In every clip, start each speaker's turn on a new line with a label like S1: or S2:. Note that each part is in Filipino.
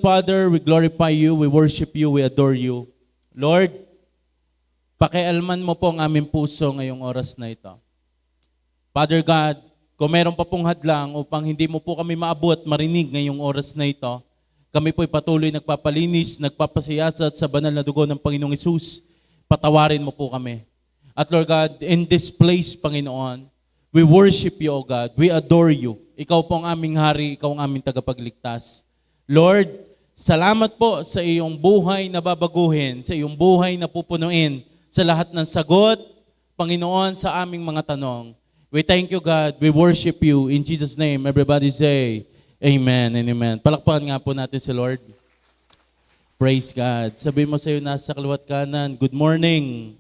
S1: Father, we glorify you, we worship you, we adore you. Lord, pakialman mo po ang aming puso ngayong oras na ito. Father God, kung meron pa pong hadlang upang hindi mo po kami maabot, marinig ngayong oras na ito, kami po'y patuloy nagpapalinis, nagpapasiyasat sa banal na dugo ng Panginoong Hesus. Patawarin mo po kami. At Lord God, in this place, Panginoon, we worship you, O God. We adore you. Ikaw po ang aming hari, ikaw ang aming tagapagligtas. Lord, salamat po sa iyong buhay na babaguhin, sa iyong buhay na pupunuin, sa lahat ng sagot, Panginoon, sa aming mga tanong. We thank you, God. We worship you. In Jesus' name, everybody say, Amen and Amen. Palakpakan nga po natin si Lord. Praise God. Sabi mo sa iyo nasa kaliwat kanan, good morning.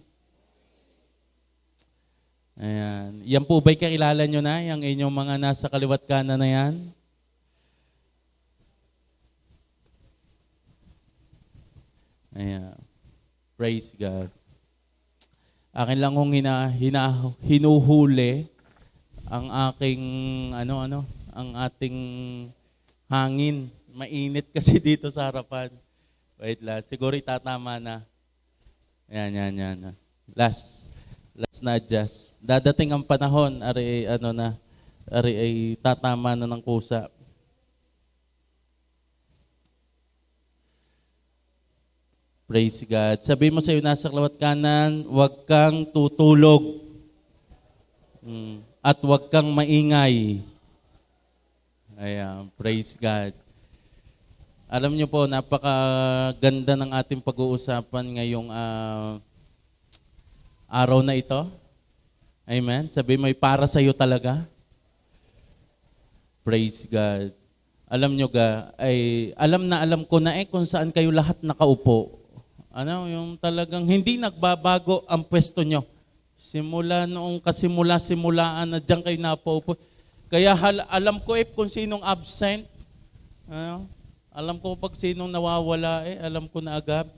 S1: Ayan. Yan po ba'y kakilala nyo na, yung inyong mga nasa kaliwat kanan na yan? Ayan. Praise God. Akin lang kong hinuhuli ang aking, ang ating hangin. Mainit kasi dito sa harapan. Wait lang, siguro itatama na. Yan. Last na adjust. Dadating ang panahon, ari ay tatama na ng kusa. Praise God. Sabi mo sa iyo nasa kaliwat kanan, huwag kang tutulog. At huwag kang maingay. Ayan, praise God. Alam niyo po, napakaganda ng ating pag-uusapan ngayong araw na ito. Amen. Sabi mo, para sa iyo talaga. Praise God. Alam niyo alam ko na kung saan kayo lahat nakaupo. Yung talagang hindi nagbabago ang pwesto nyo. Simula noong simulaan na diyan kayo napaupo. Kaya alam ko kung sinong absent. Alam ko pag sinong nawawala alam ko na agad.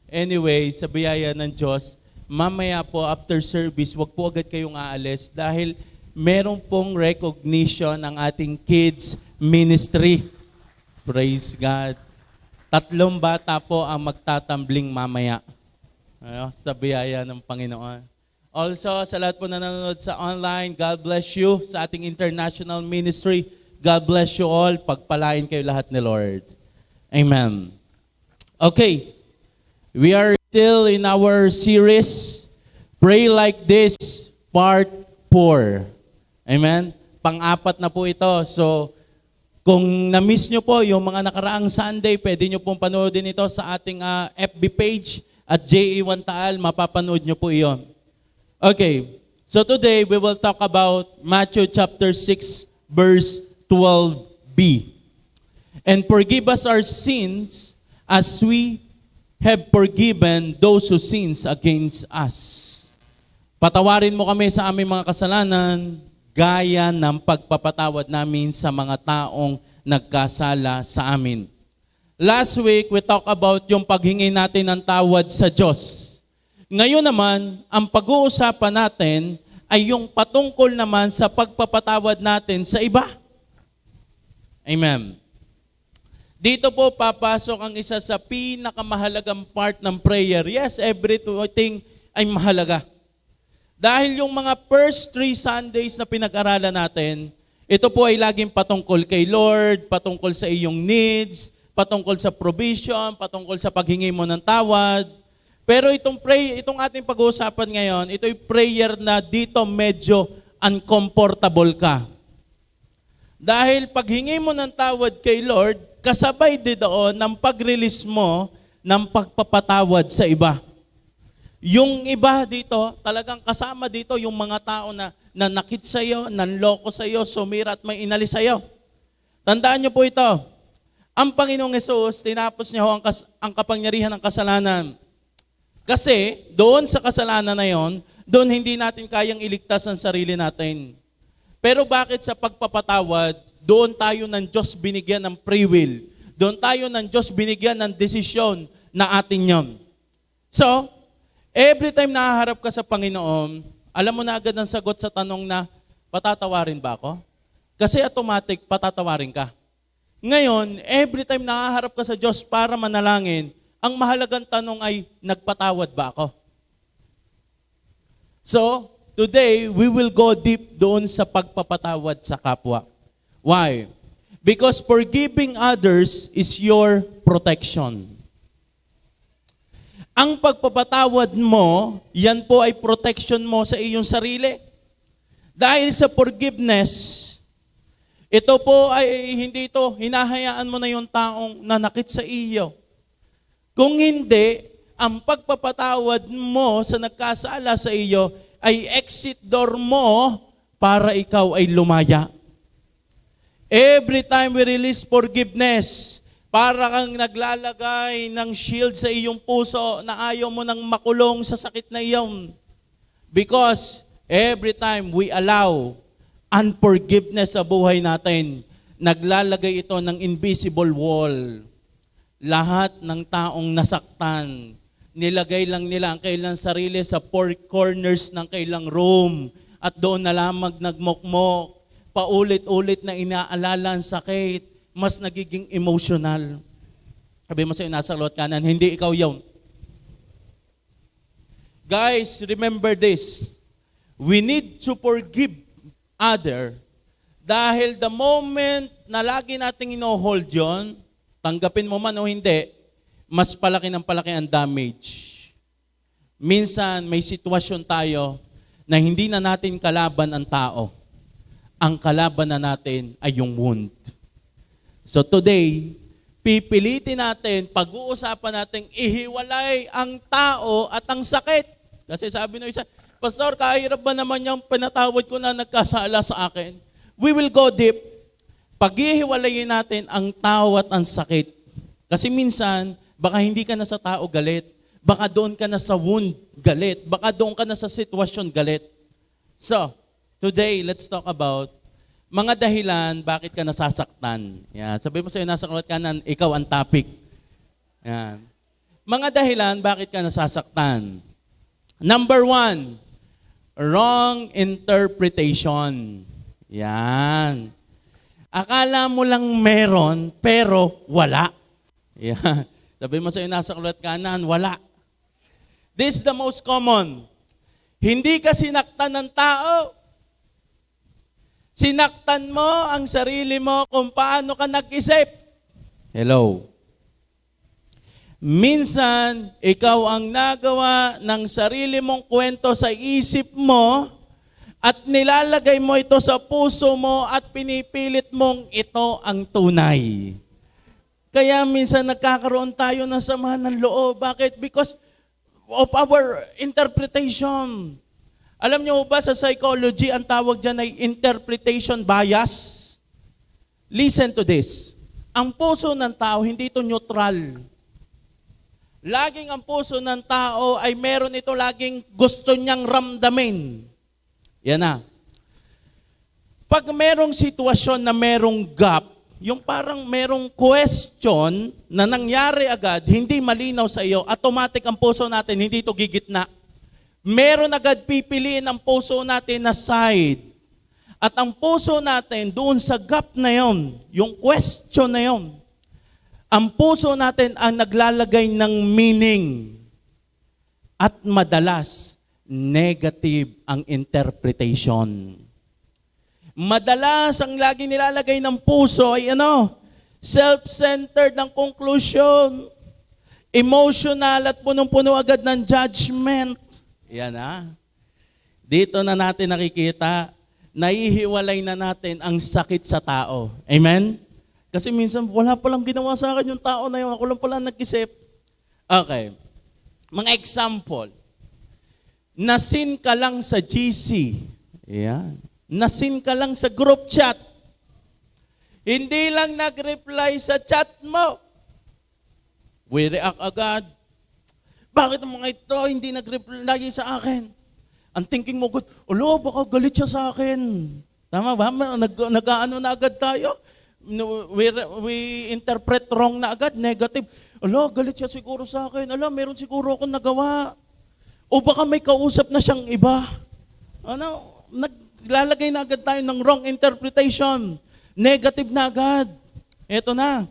S1: Anyway, sa biyaya ng Diyos, mamaya po after service, wag po agad kayong aalis dahil meron pong recognition ang ating kids ministry. Praise God. 3 bata po ang magtatambling mamaya. Sa biyaya ng Panginoon. Also, sa lahat po na nanonood sa online, God bless you. Sa ating international ministry, God bless you all. Pagpalain kayo lahat ni Lord. Amen. Okay. We are still in our series, Pray Like This, Part 4. Amen? Pang-apat na po ito. So, kung na-miss nyo po yung mga nakaraang Sunday, pwede nyo pong panoodin ito sa ating FB page at JE1 Taal, mapapanood nyo po iyon. Okay, so today we will talk about Matthew chapter 6, verse 12b. And forgive us our sins as we have forgiven those who sins against us. Patawarin mo kami sa aming mga kasalanan, gaya ng pagpapatawad namin sa mga taong nagkasala sa amin. Last week, we talked about yung paghingi natin ng tawad sa Diyos. Ngayon naman, ang pag-uusapan natin ay yung patungkol naman sa pagpapatawad natin sa iba. Amen. Dito po papasok ang isa sa pinakamahalagang part ng prayer. Yes, everything ay mahalaga. Dahil yung mga first 3 Sundays na pinag-aralan natin, ito po ay laging patungkol kay Lord, patungkol sa iyong needs, patungkol sa provision, patungkol sa paghingi mo ng tawad. Pero itong ating pag-uusapan ngayon, ito ay prayer na dito medyo uncomfortable ka. Dahil paghingi mo ng tawad kay Lord, kasabay din doon ng pag-release mo ng pagpapatawad sa iba. Yung iba dito, talagang kasama dito yung mga tao na nanakit sa iyo, nanloko sa iyo, sumira at may inalis sa iyo. Tandaan niyo po ito. Ang Panginoong Hesus, tinapos niya ang kapangyarihan ng kasalanan. Kasi doon sa kasalanan na yon, doon hindi natin kayang iligtas ang sarili natin. Pero bakit sa pagpapatawad, doon tayo ng Diyos binigyan ng free will. Doon tayo ng Diyos binigyan ng desisyon na atin yon. So, every time nahaharap ka sa Panginoon, alam mo na agad ang sagot sa tanong na, patatawarin ba ako? Kasi automatic, patatawarin ka. Ngayon, every time nakaharap ka sa Diyos para manalangin, ang mahalagang tanong ay, nagpatawad ba ako? So, today, we will go deep doon sa pagpapatawad sa kapwa. Why? Because forgiving others is your protection. Ang pagpapatawad mo, yan po ay protection mo sa iyong sarili. Dahil sa forgiveness, ito po ay hindi ito, hinahayaan mo na yung taong nanakit sa iyo. Kung hindi, ang pagpapatawad mo sa nagkasala sa iyo ay exit door mo para ikaw ay lumaya. Every time we release forgiveness, para kang naglalagay ng shield sa iyong puso na ayaw mo nang makulong sa sakit na iyon. Because every time we allow unforgiveness sa buhay natin, naglalagay ito ng invisible wall. Lahat ng taong nasaktan, nilagay lang nila ang kailang sarili sa four corners ng kailang room at doon na lamang nagmukmok, paulit-ulit na inaalala ang sakit, mas nagiging emotional. Sabi mo sa'yo, nasa loob kanan, hindi ikaw yun. Guys, remember this. We need to forgive other dahil the moment na lagi nating ino-hold yun, tanggapin mo man o hindi, mas palaki ng palaki ang damage. Minsan may sitwasyon tayo na hindi na natin kalaban ang tao. Ang kalaban na natin ay yung wound. So today, pipilitin natin, pag-uusapan natin, ihiwalay ang tao at ang sakit. Kasi sabi ng isa, Pastor, kahirap ba naman yung pinatawad ko na nagkasala sa akin? We will go deep. Paghihiwalayin natin ang tao at ang sakit. Kasi minsan, baka hindi ka na sa tao galit. Baka doon ka na sa wound galit. Baka doon ka na sa sitwasyon galit. So, today, let's talk about mga dahilan bakit ka nasasaktan. Yan. Sabi mo sa'yo, nasa kanan, ikaw ang topic. Yan. Mga dahilan bakit ka nasasaktan. Number 1, wrong interpretation. Yan. Akala mo lang meron, pero wala. Yan. Sabi mo sa'yo, nasa kanan, wala. This is the most common. Hindi ka sinaktan ng tao. Sinaktan mo ang sarili mo kung paano ka nag-isip. Hello. Minsan, ikaw ang nagawa ng sarili mong kwento sa isip mo at nilalagay mo ito sa puso mo at pinipilit mong ito ang tunay. Kaya minsan nagkakaroon tayo ng samahan ng loob. Bakit? Because of our interpretation. Alam niyo ba sa psychology, ang tawag dyan ay interpretation bias? Listen to this. Ang puso ng tao, hindi ito neutral. Laging ang puso ng tao ay meron ito laging gusto niyang ramdamin. Yan na. Pag merong sitwasyon na merong gap, yung parang merong question na nangyari agad, hindi malinaw sa iyo, automatic ang puso natin, hindi ito gigitna. Meron agad pipiliin ang puso natin na side. At ang puso natin doon sa gap na yon, yung question na yon, ang puso natin ang naglalagay ng meaning. At madalas, negative ang interpretation. Madalas, ang lagi nilalagay ng puso ay self-centered ng conclusion. Emotional at punong-puno agad ng judgment. Yan Dito na natin nakikita, naihiwalay na natin ang sakit sa tao. Amen? Kasi minsan, wala palang ginawa sa akin yung tao na yun. Ako lang pala nag-isip. Okay. Mga example. Nasin ka lang sa GC. Yan. Nasin ka lang sa group chat. Hindi lang nag-reply sa chat mo. We react agad. Bakit ang mga ito hindi nag-reply sa akin? Ang thinking mo, baka galit siya sa akin. Tama ba? Nag-ano na agad tayo? We interpret wrong na agad, negative. Galit siya siguro sa akin. Meron siguro akong nagawa. O baka may kausap na siyang iba. Naglalagay na agad tayo ng wrong interpretation. Negative na agad. Eto na.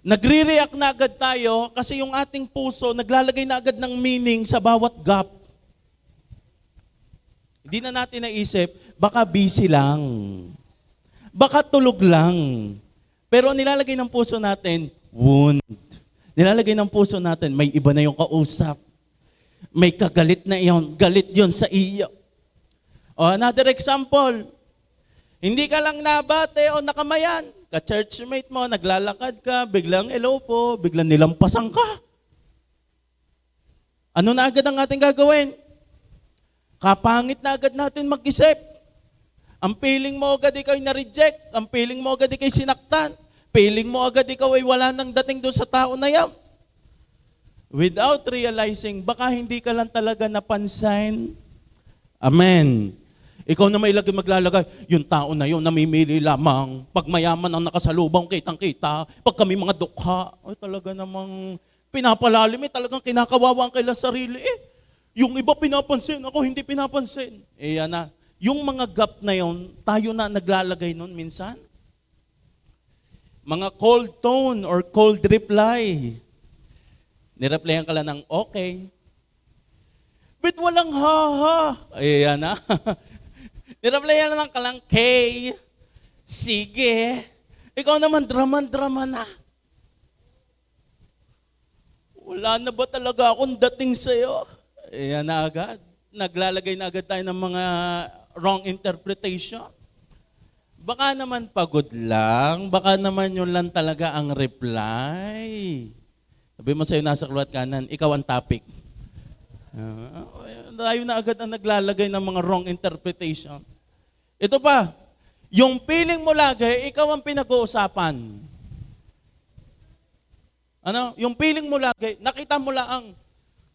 S1: Nagre-react na agad tayo kasi yung ating puso naglalagay na agad ng meaning sa bawat gap. Hindi na natin naisip, baka busy lang. Baka tulog lang. Pero nilalagay ng puso natin, wound. Nilalagay ng puso natin, may iba na yung kausap. May kagalit na yon, galit yon sa iyo. O another example, hindi ka lang nabate o nakamayan. Ka-churchmate mo, naglalakad ka, biglang hello po, biglang nilampasan ka. Ano na agad ang ating gagawin? Kapangit na agad natin mag-isip. Ang feeling mo agad ikaw ay na-reject. Ang feeling mo agad ikaw ay sinaktan. Feeling mo agad ikaw ay wala nang dating doon sa tao na yan. Without realizing, baka hindi ka lang talaga napansin. Amen. Ikaw na may maglalagay, yung tao na yun, namimili lamang. Pag mayaman ang nakasalubong, kitang-kita. Pag kami mga dukha, ay talaga namang pinapalalim, talagang kinakawawa ang kailang sarili. Yung iba pinapansin, ako hindi pinapansin. Yan na. Yung mga gap na yun, tayo na naglalagay nun minsan. Mga cold tone or cold reply. Nireplyan ka lang ng okay. But walang ha-ha. Ayan na. Nireplyan lang ka lang K. Sige. Ikaw naman, drama na. Wala na ba talaga akong dating sa'yo? Ayan na agad. Naglalagay na agad tayo ng mga wrong interpretation. Baka naman pagod lang. Baka naman yun lang talaga ang reply. Sabi mo sa'yo nasa kaliwat kanan, ikaw ang topic. Tayo na agad ang naglalagay ng mga wrong interpretation. Ito pa, yung feeling mo lagi, ikaw ang pinag-uusapan. Yung feeling mo lagi, nakita mo lang,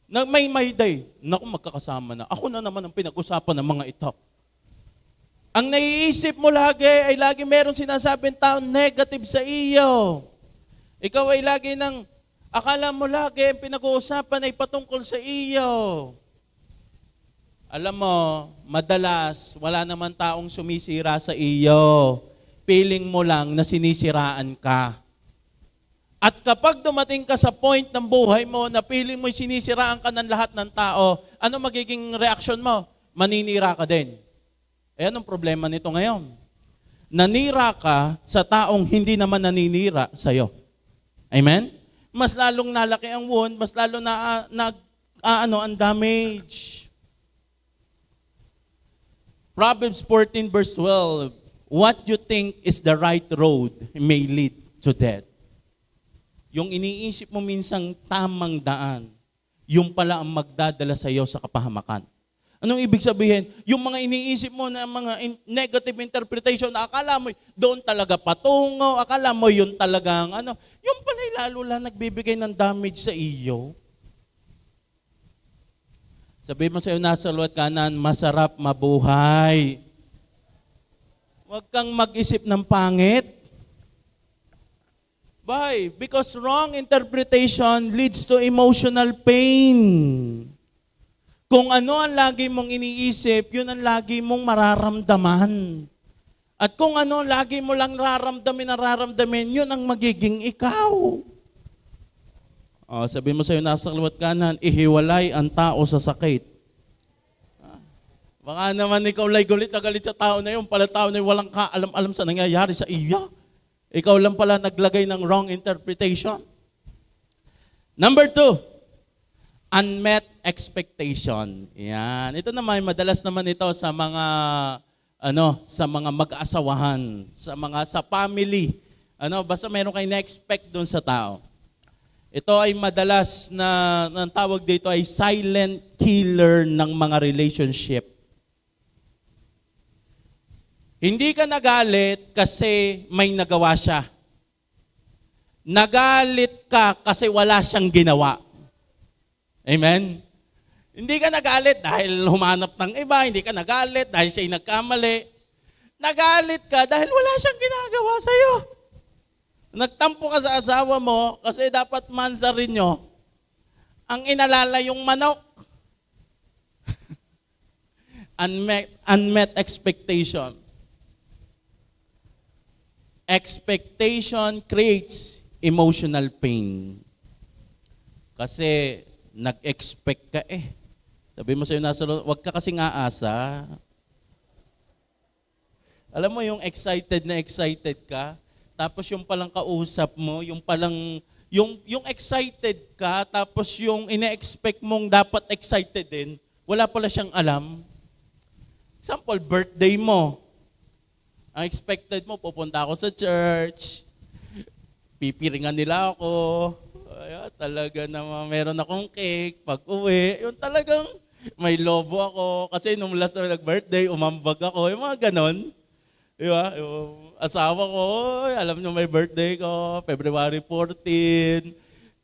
S1: na may day, naku magkakasama na. Ako na naman ang pinag-usapan ng mga ito. Ang naiisip mo lagi ay lagi meron sinasabing tao negative sa iyo. Ikaw ay lagi akala mo lagi ang pinag-uusapan ay patungkol sa iyo. Alam mo, madalas wala naman taong sumisira sa iyo. Feeling mo lang na sinisiraan ka. At kapag dumating ka sa point ng buhay mo na feeling mo'y sinisiraan ka ng lahat ng tao, ano magiging reaksyon mo? Maninira ka din. Anong problema nito ngayon? Nanira ka sa taong hindi naman naninira sa'yo. Amen? Mas lalong nalaki ang wound, mas lalong ang damage. Proverbs 14 verse 12, what you think is the right road may lead to death. Yung iniisip mo minsang tamang daan, yung pala ang magdadala sa iyo sa kapahamakan. Anong ibig sabihin? Yung mga iniisip mo na mga negative interpretation, na akala mo doon talaga patungo, akala mo yun talagang yung pala lalo lang nagbibigay ng damage sa iyo. Sabi mo sa iyo nasa luwat kanan, masarap mabuhay. Huwag kang mag-isip ng pangit. Why? Because wrong interpretation leads to emotional pain. Kung ano ang lagi mong iniisip, yun ang lagi mong mararamdaman. At kung ano ang lagi mo lang nararamdamin, yun ang magiging ikaw. Sabi mo sa'yo, nasa kaliwat kanan, ihiwalay ang tao sa sakit. Baka naman ikaw galit na galit sa tao na yun, pala tao na yun, walang kaalam-alam sa nangyayari sa iya. Ikaw lang pala naglagay ng wrong interpretation. Number 2, unmet expectation. Yan. Ito naman, madalas naman ito sa mga sa mga mag-asawahan, sa family. Basta meron kayong na-expect doon sa tao. Ito ay madalas na tawag dito ay silent killer ng mga relationship. Hindi ka nagalit kasi may nagawa siya. Nagalit ka kasi wala siyang ginawa. Amen? Hindi ka nagalit dahil humanap ng iba, hindi ka nagalit dahil siya'y nagkamali. Nagalit ka dahil wala siyang ginagawa sa'yo. Nagtampo ka sa asawa mo kasi dapat mansarin nyo ang inalala yung manok. Unmet expectation. Expectation creates emotional pain. Kasi nag-expect ka eh. Sabi mo sa'yo nasa loob, huwag ka kasing aasa. Alam mo yung excited ka, tapos yung palang kausap mo, yung excited ka, tapos yung ine-expect mong dapat excited din, wala pala siyang alam. Example, birthday mo. Ang expected mo, pupunta ako sa church, pipiringan nila ako, ay, talaga naman, meron akong cake, pag-uwi, yung talagang may lobo ako, kasi nung last na nag-birthday, umambag ako, yung mga ganon. Diba? Yung asawa ko, alam nyo may birthday ko, February 14,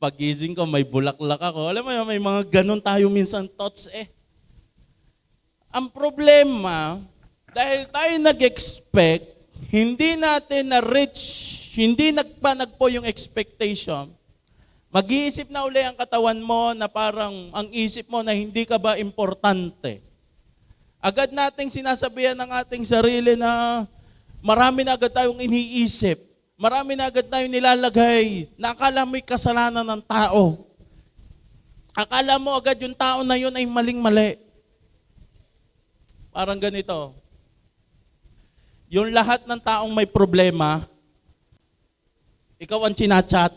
S1: pagising ko, may bulaklak ako. Alam mo yun, may mga ganon tayo minsan thoughts eh. Ang problema, dahil tayo nag-expect, hindi natin na-reach, hindi nagpanagpo yung expectation, mag-iisip na uli ang katawan mo na parang ang isip mo na hindi ka ba importante. Agad nating sinasabihan ng ating sarili na marami na agad tayong iniisip, marami na agad tayong nilalagay na akala mo'y kasalanan ng tao. Akala mo agad yung tao na yun ay maling-mali. Parang ganito. Yung lahat ng taong may problema, ikaw ang chinachat.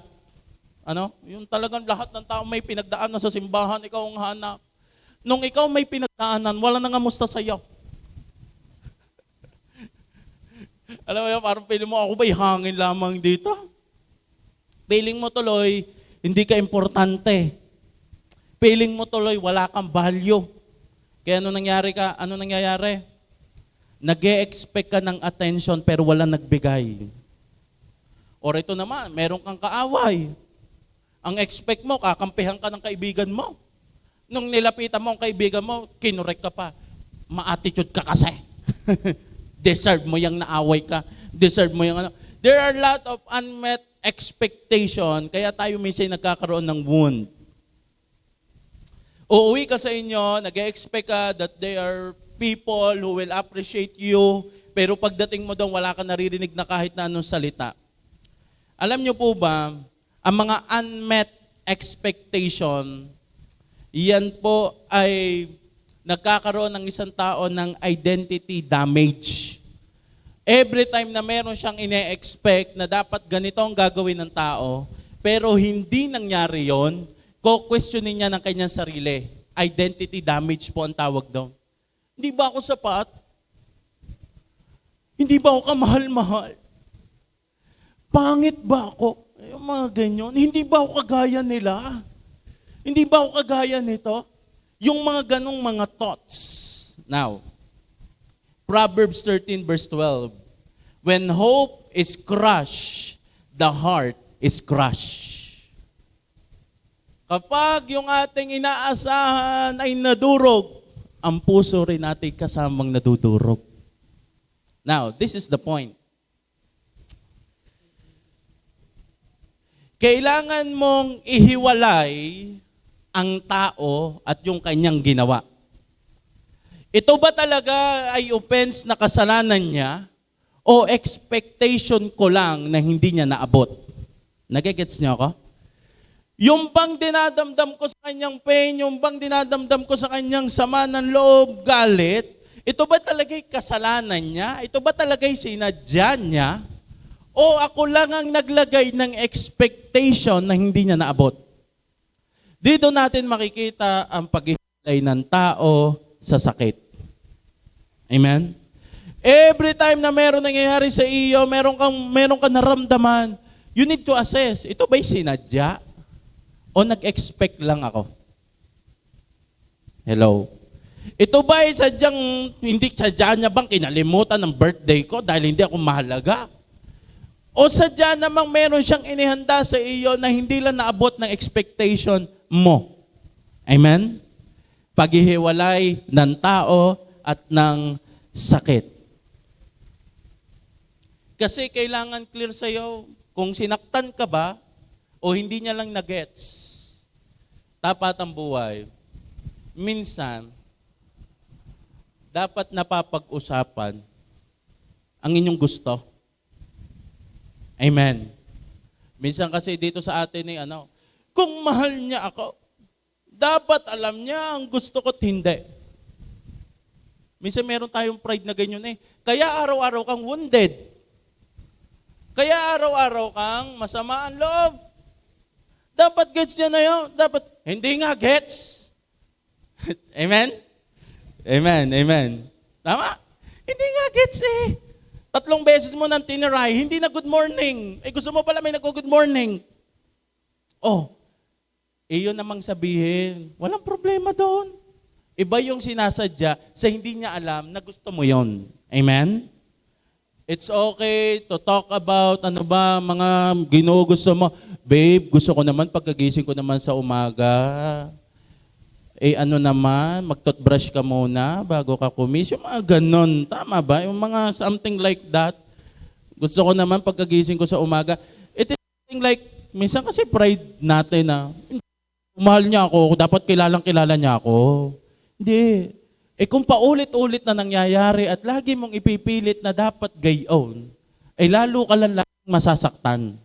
S1: Ano? Yung talagang lahat ng taong may pinagdaanan sa simbahan, ikaw ang hanap. Nung ikaw may pinagdaanan, wala nang ngamusta sa'yo. Alam mo yun, parang feeling mo, ako ba'y hangin lamang dito? Feeling mo tuloy, hindi ka importante. Feeling mo tuloy, wala kang value. Kaya ano nangyayari? Nag-e-expect ka ng attention pero wala nagbigay. Or ito naman, meron kang kaaway. Ang expect mo, kakampihan ka ng kaibigan mo. Nung nilapitan mo ang kaibigan mo, kinurek ka pa. Ma-attitude ka kasi. Deserve mo yung naaway ka. Deserve mo yung ano. There are a lot of unmet expectation, kaya tayo minsan nagkakaroon ng wound. Uuwi ka sa inyo, nag-expect ka that there are people who will appreciate you, pero pagdating mo doon, wala ka naririnig na kahit na anong salita. Alam niyo po ba, ang mga unmet expectation, yan po ay nagkakaroon ng isang tao ng identity damage. Every time na meron siyang ine-expect na dapat ganito ang gagawin ng tao, pero hindi nangyari yon, questionin niya ng kanyang sarili. Identity damage po ang tawag doon. Hindi ba ako sapat? Hindi ba ako kamahal-mahal? Pangit ba ako? Yung mga ganyan. Hindi ba ako kagaya nila? Hindi ba ako kagaya nito? Yung mga ganong mga thoughts. Now, Proverbs 13 verse 12. When hope is crushed, the heart is crushed. Kapag yung ating inaasahan ay nadurog, ang puso rin natin kasamang nadudurog. Now, this is the point. Kailangan mong ihiwalay ang tao at yung kanyang ginawa. Ito ba talaga ay offense na kasalanan niya o expectation ko lang na hindi niya naabot? Nagigets niyo ako? Yung bang dinadamdam ko sa kanyang pain, yung bang dinadamdam ko sa kanyang sama ng loob, galit, ito ba talaga'y kasalanan niya? Ito ba talaga'y sinadya niya? O ako lang ang naglagay ng expectation na hindi niya naabot? Dito natin makikita ang paghihilay ng tao sa sakit. Amen? Every time na meron nangyayari sa iyo, meron kang naramdaman, you need to assess, ito ba'y sinadya? O nag-expect lang ako? Hello? Ito ba'y hindi sadya niya bang kinalimutan ng birthday ko dahil hindi ako mahalaga? O sadya namang meron siyang inihanda sa iyo na hindi lang naabot ng expectation mo? Amen? Paghihiwalay ng tao at ng sakit. Kasi kailangan clear sa iyo kung sinaktan ka ba o hindi niya lang na-gets. Tapat ang buhay. Minsan, dapat napapag-usapan ang inyong gusto. Amen. Minsan kasi dito sa atin kung mahal niya ako, dapat alam niya ang gusto ko't hindi. Minsan meron tayong pride na ganyan Kaya araw-araw kang wounded. Kaya araw-araw kang masama ang loob. Dapat gets niya na yun. Dapat, hindi nga gets. Amen? Amen, amen. Tama? Hindi nga gets 3 beses mo nang tiniray, hindi na good morning. Gusto mo pala may nag-good morning. Yun namang sabihin, walang problema doon. Iba yung sinasadya sa hindi niya alam na gusto mo yon. Amen? It's okay to talk about mga ginugusto mo. Babe, gusto ko naman pagkagising ko naman sa umaga. Mag-toothbrush ka muna bago ka kumis. Yung mga ganon. Tama ba? Yung mga something like that. Gusto ko naman pagkagising ko sa umaga. It is something like, minsan kasi pride natin mahal niya ako, dapat kilala niya ako. Hindi. Kung paulit-ulit na nangyayari at lagi mong ipipilit na dapat gayon, lalo ka lang masasaktan.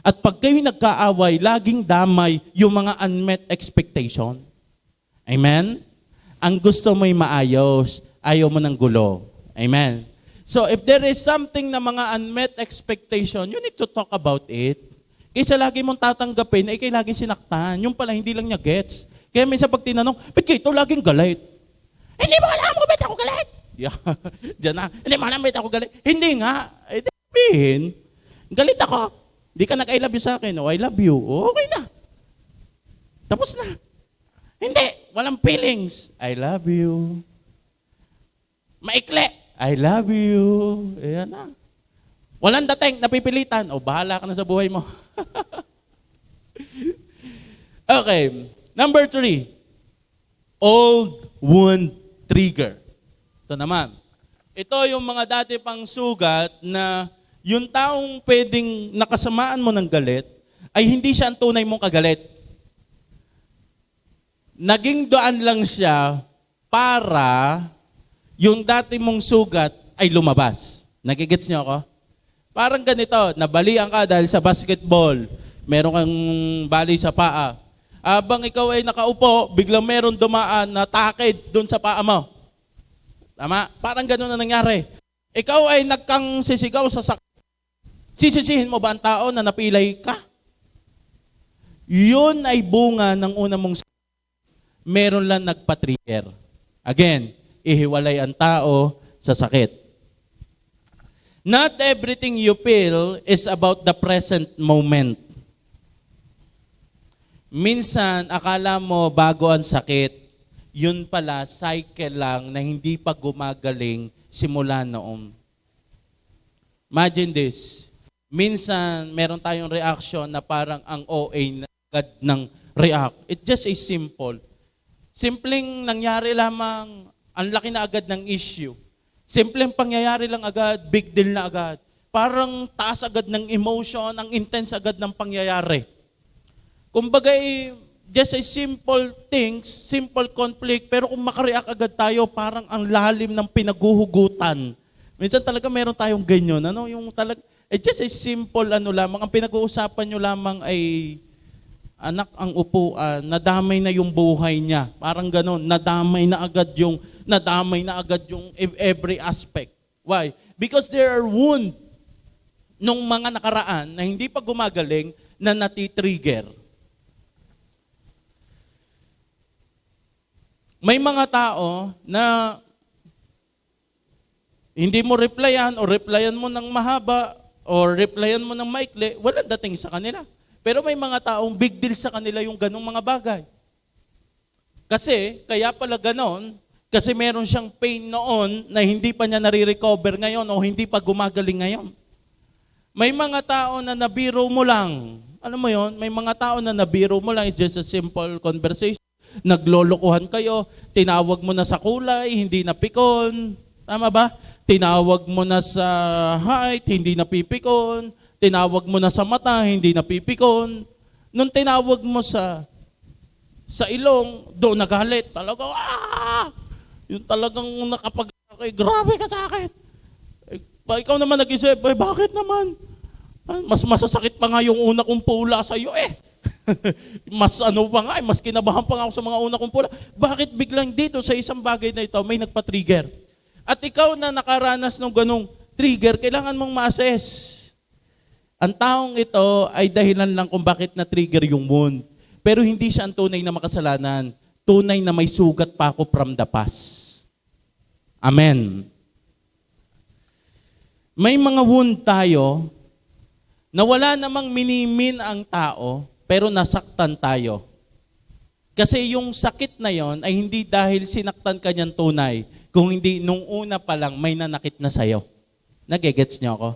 S1: At pag kayo nagkaaway, laging damay yung mga unmet expectation. Amen? Ang gusto mo'y maayos, ayaw mo ng gulo. Amen? So if there is something na mga unmet expectation, you need to talk about it. Kaysa lagi mong tatanggapin, kayo laging sinaktan. Yung pala, hindi lang niya gets. Kaya minsan pag tinanong, ba't kayo ito laging galit? Hindi mo alam kung ba't ako galit? Diyan na, hindi mo alam ba't ako galit? Hindi nga. Sabihin, galit ako. Hindi ka nag-I love you sa akin. I love you. Okay na. Tapos na. Hindi, walang feelings. I love you. Maikli. I love you. Ayan na. Walang dating, napipilitan. Bahala ka na sa buhay mo. Okay. Number 3. Old wound trigger. Ito naman. Ito yung mga dati pang sugat na yung taong pwedeng nakasamaan mo ng galit ay hindi siya ang tunay mong kagalit. Naging daan lang siya para yung dati mong sugat ay lumabas. Nagigets niyo ako? Parang ganito, nabalian ka dahil sa basketball. Meron kang bali sa paa. Abang ikaw ay nakaupo, biglang meron dumaan na takid doon sa paa mo. Tama? Parang gano'n na nangyari. Ikaw ay nagkang sisigaw sa sakit. Sisisihin mo ba ang tao na napilay ka? Yun ay bunga ng una mong meron lang nagpa-trigger. Again, ihiwalay ang tao sa sakit. Not everything you feel is about the present moment. Minsan, akala mo bago ang sakit, yun pala, cycle lang na hindi pa gumagaling simula noon. Imagine this. Minsan, meron tayong reaction na parang ang OA na agad ng react. It's just a simple. Simpleng nangyari lamang, ang laki na agad ng issue. Simpleng pangyayari lang agad, big deal na agad. Parang taas agad ng emotion, ang intense agad ng pangyayari. Kumbaga, just a simple things, simple conflict, pero kung makareact agad tayo, parang ang lalim ng pinaguhugutan. Minsan talaga meron tayong ganyan. Yung just a simple lamang, ang pinag-uusapan nyo lamang ay anak ang upuan, nadamay na yung buhay niya. Parang ganon, nadamay na agad yung every aspect. Why? Because there are wounds nung mga nakaraan na hindi pa gumagaling na natitrigger. May mga tao na hindi mo replyan o replyan mo ng mahaba o replyan mo ng maikli, walang dating sa kanila. Pero may mga taong big deal sa kanila yung ganong mga bagay. Kasi, kaya pala ganon, kasi meron siyang pain noon na hindi pa niya nare-recover ngayon o hindi pa gumagaling ngayon. May mga tao na nabiro mo lang. Alam mo yon? May mga tao na nabiro mo lang, it's just a simple conversation. Naglolokohan kayo, tinawag mo na sa kulay, hindi napikon. Tama ba? Tinawag mo na sa height, hindi napipikon. Tinawag mo na sa mata, hindi napipikon. Nung tinawag mo sa ilong, doon nagalit. Talaga, yung talagang grabe ka sa akin. Ikaw naman nag-isip, bakit naman? Mas masasakit pa nga yung una kong pula sa iyo eh. Mas ano pa nga, mas kinabahan pa nga ako sa mga una kong pula. Bakit biglang dito sa isang bagay na ito may nagpa-trigger? At ikaw na nakaranas ng ganong trigger, kailangan mong ma-assess. Ang taong ito ay dahilan lang kung bakit na-trigger yung wound. Pero hindi siya ang tunay na makasalanan. Tunay na may sugat pa ako from the past. Amen. May mga wound tayo na wala namang minimin ang tao, pero nasaktan tayo. Kasi yung sakit na yon ay hindi dahil sinaktan ka niyan tunay, kung hindi nung una pa lang may nanakit na sa'yo. Nagigets niyo ako?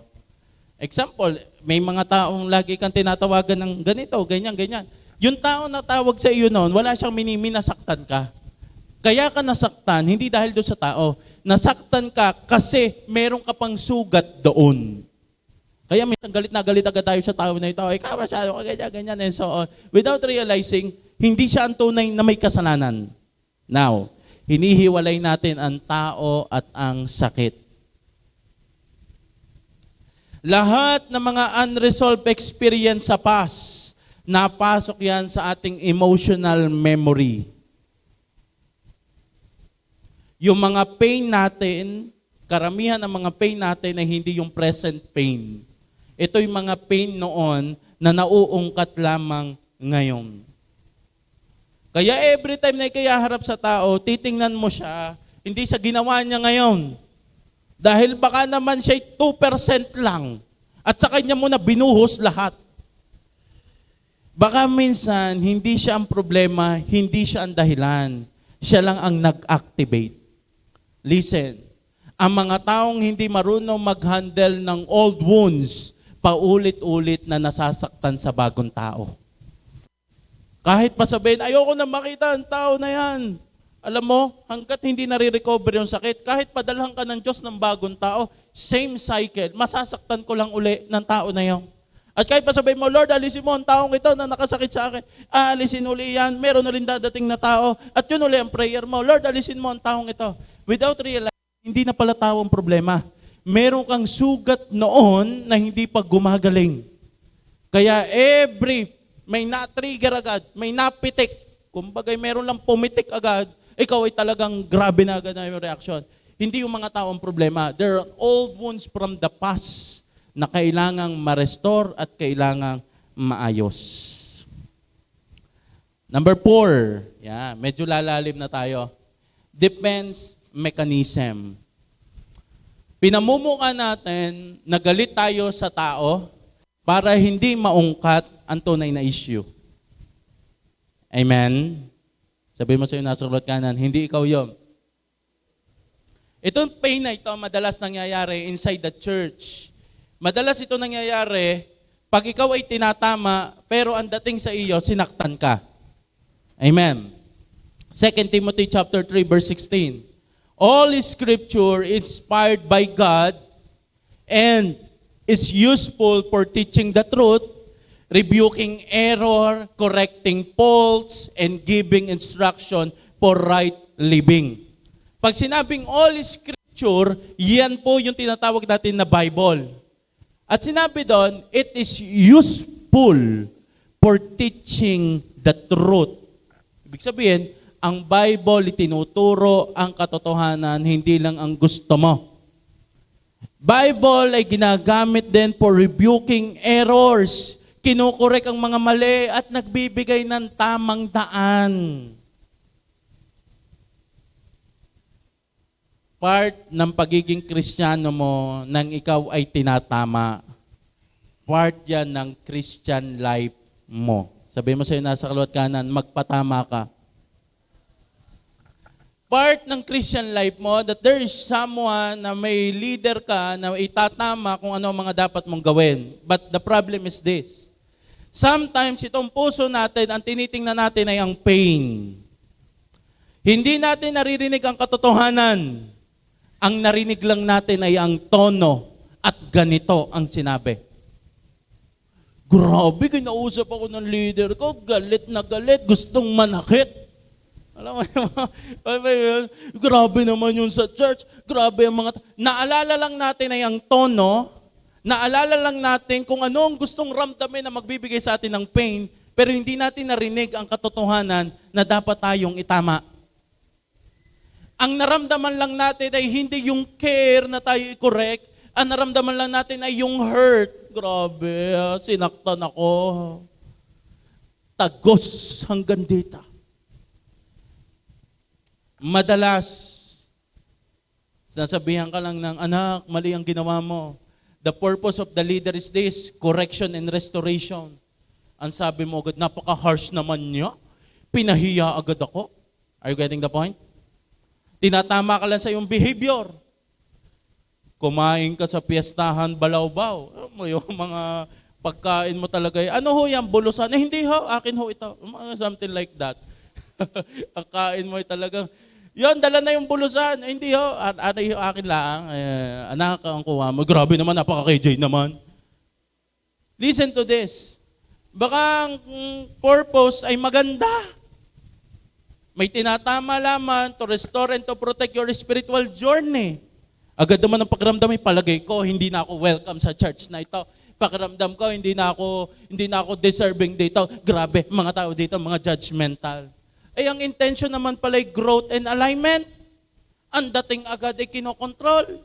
S1: Example, may mga taong lagi kang tinatawagan ng ganito, ganyan, ganyan. Yung tao na tawag sa iyo noon, wala siyang minimin, nasaktan ka. Kaya ka nasaktan, hindi dahil doon sa tao. Nasaktan ka kasi meron ka pang sugat doon. Kaya minsan galit na galit agad tayo sa tao na ito. Ikaw masyado ka ganyan, ganyan, and so on. Without realizing, hindi siya ang tunay na may kasalanan. Now, hinihiwalay natin ang tao at ang sakit. Lahat ng mga unresolved experience sa past, napasok yan sa ating emotional memory. Yung mga pain natin, karamihan ng mga pain natin ay hindi yung present pain. Ito yung mga pain noon na nauungkat lamang ngayon. Kaya every time na ikayaharap sa tao, titingnan mo siya, hindi sa ginawa niya ngayon. Dahil baka naman siya 2% lang. At sa kanya mo na binuhos lahat. Baka minsan, hindi siya ang problema, hindi siya ang dahilan. Siya lang ang nag-activate. Listen, ang mga taong hindi marunong mag-handle ng old wounds, paulit-ulit na nasasaktan sa bagong tao. Kahit pa sabihin, ayoko na makita ang tao na yan. Alam mo, hanggat hindi nare-recover yung sakit, kahit padalhan ka ng Diyos ng bagong tao, same cycle, masasaktan ko lang uli ng tao na yan. At kahit pa sabihin mo, Lord, alisin mo ang taong ito na nakasakit sa akin. Alisin uli yan, meron ulit dadating na tao. At yun uli ang prayer mo, Lord, alisin mo ang taong ito. Without realizing, hindi na pala tao ang problema. Meron kang sugat noon na hindi pa gumagaling. Kaya may na-trigger agad, may napitik. Kumbaga meron lang pumitik agad, ikaw ay talagang grabe na agad na yung reaction. Hindi yung mga tao ang problema. There are old wounds from the past na kailangang ma-restore at kailangang maayos. Number 4, medyo lalalim na tayo. Defense mechanism. Pinamumuka natin na galit tayo sa tao para hindi maungkat ang tunay na issue. Amen? Sabihin mo sa iyo nasa ulat kanan, hindi ikaw yon. Itong pain na ito madalas nangyayari inside the church. Madalas ito nangyayari pag ikaw ay tinatama pero ang dating sa iyo, sinaktan ka. Amen? 2 Timothy chapter 3 verse 16. All Scripture is inspired by God and is useful for teaching the truth, rebuking error, correcting faults, and giving instruction for right living. Pag sinabing all Scripture, yan po yung tinatawag natin na Bible. At sinabi doon, it is useful for teaching the truth. Ibig sabihin, ang Bible itinuturo ang katotohanan, hindi lang ang gusto mo. Bible ay ginagamit din for rebuking errors. Kinukorek ang mga mali at nagbibigay ng tamang daan. Part ng pagiging Kristiyano mo nang ikaw ay tinatama. Part yan ng Christian life mo. Sabihin mo sa'yo nasa kaliwat kanan, magpatama ka. Part ng Christian life mo that there is someone na may leader ka na itatama kung ano mga dapat mong gawin. But the problem is this. Sometimes itong puso natin, ang tinitingnan natin ay ang pain. Hindi natin naririnig ang katotohanan. Ang narinig lang natin ay ang tono at ganito ang sinabi. Grabe, kinausap ako ng leader ko, galit na galit, gustong manakit. Alam mo yun? Grabe naman yun sa church. Grabe ang mga... Naalala lang natin ay ang tono, Naalala lang natin kung ano ang gustong ramdamin na magbibigay sa atin ng pain, pero hindi natin narinig ang katotohanan na dapat tayong itama. Ang naramdaman lang natin ay hindi yung care na tayo i-correct, ang naramdaman lang natin ay yung hurt. Grabe, sinaktan ako. Tagos hanggang dito. Madalas, sinasabihan ka lang ng, anak, mali ang ginawa mo. The purpose of the leader is this, correction and restoration. Ang sabi mo agad, napaka-harsh naman niya. Pinahiya agad ako. Are you getting the point? Tinatama ka lang sa iyong behavior. Kumain ka sa piyestahan, balaw-baw. Mo yung mga pagkain mo talaga. Ano ho yan, bulusan? Hindi ho, akin ho ito. Something like that. Ang kain mo ay talagang, yun, dala na yung bulusan. Hindi ho, ano yung akin lang. Anak, ang kuha mo. Grabe naman, napaka-KJ naman. Listen to this. Baka ang purpose ay maganda. May tinatama lamang to restore and to protect your spiritual journey. Agad naman ang pakiramdam ay palagay ko, hindi na ako welcome sa church na ito. Pakiramdam ko, hindi na ako deserving dito. Grabe, mga tao dito, mga judgmental. Ang intention naman pala ay growth and alignment. Ang dating agad ay kinokontrol.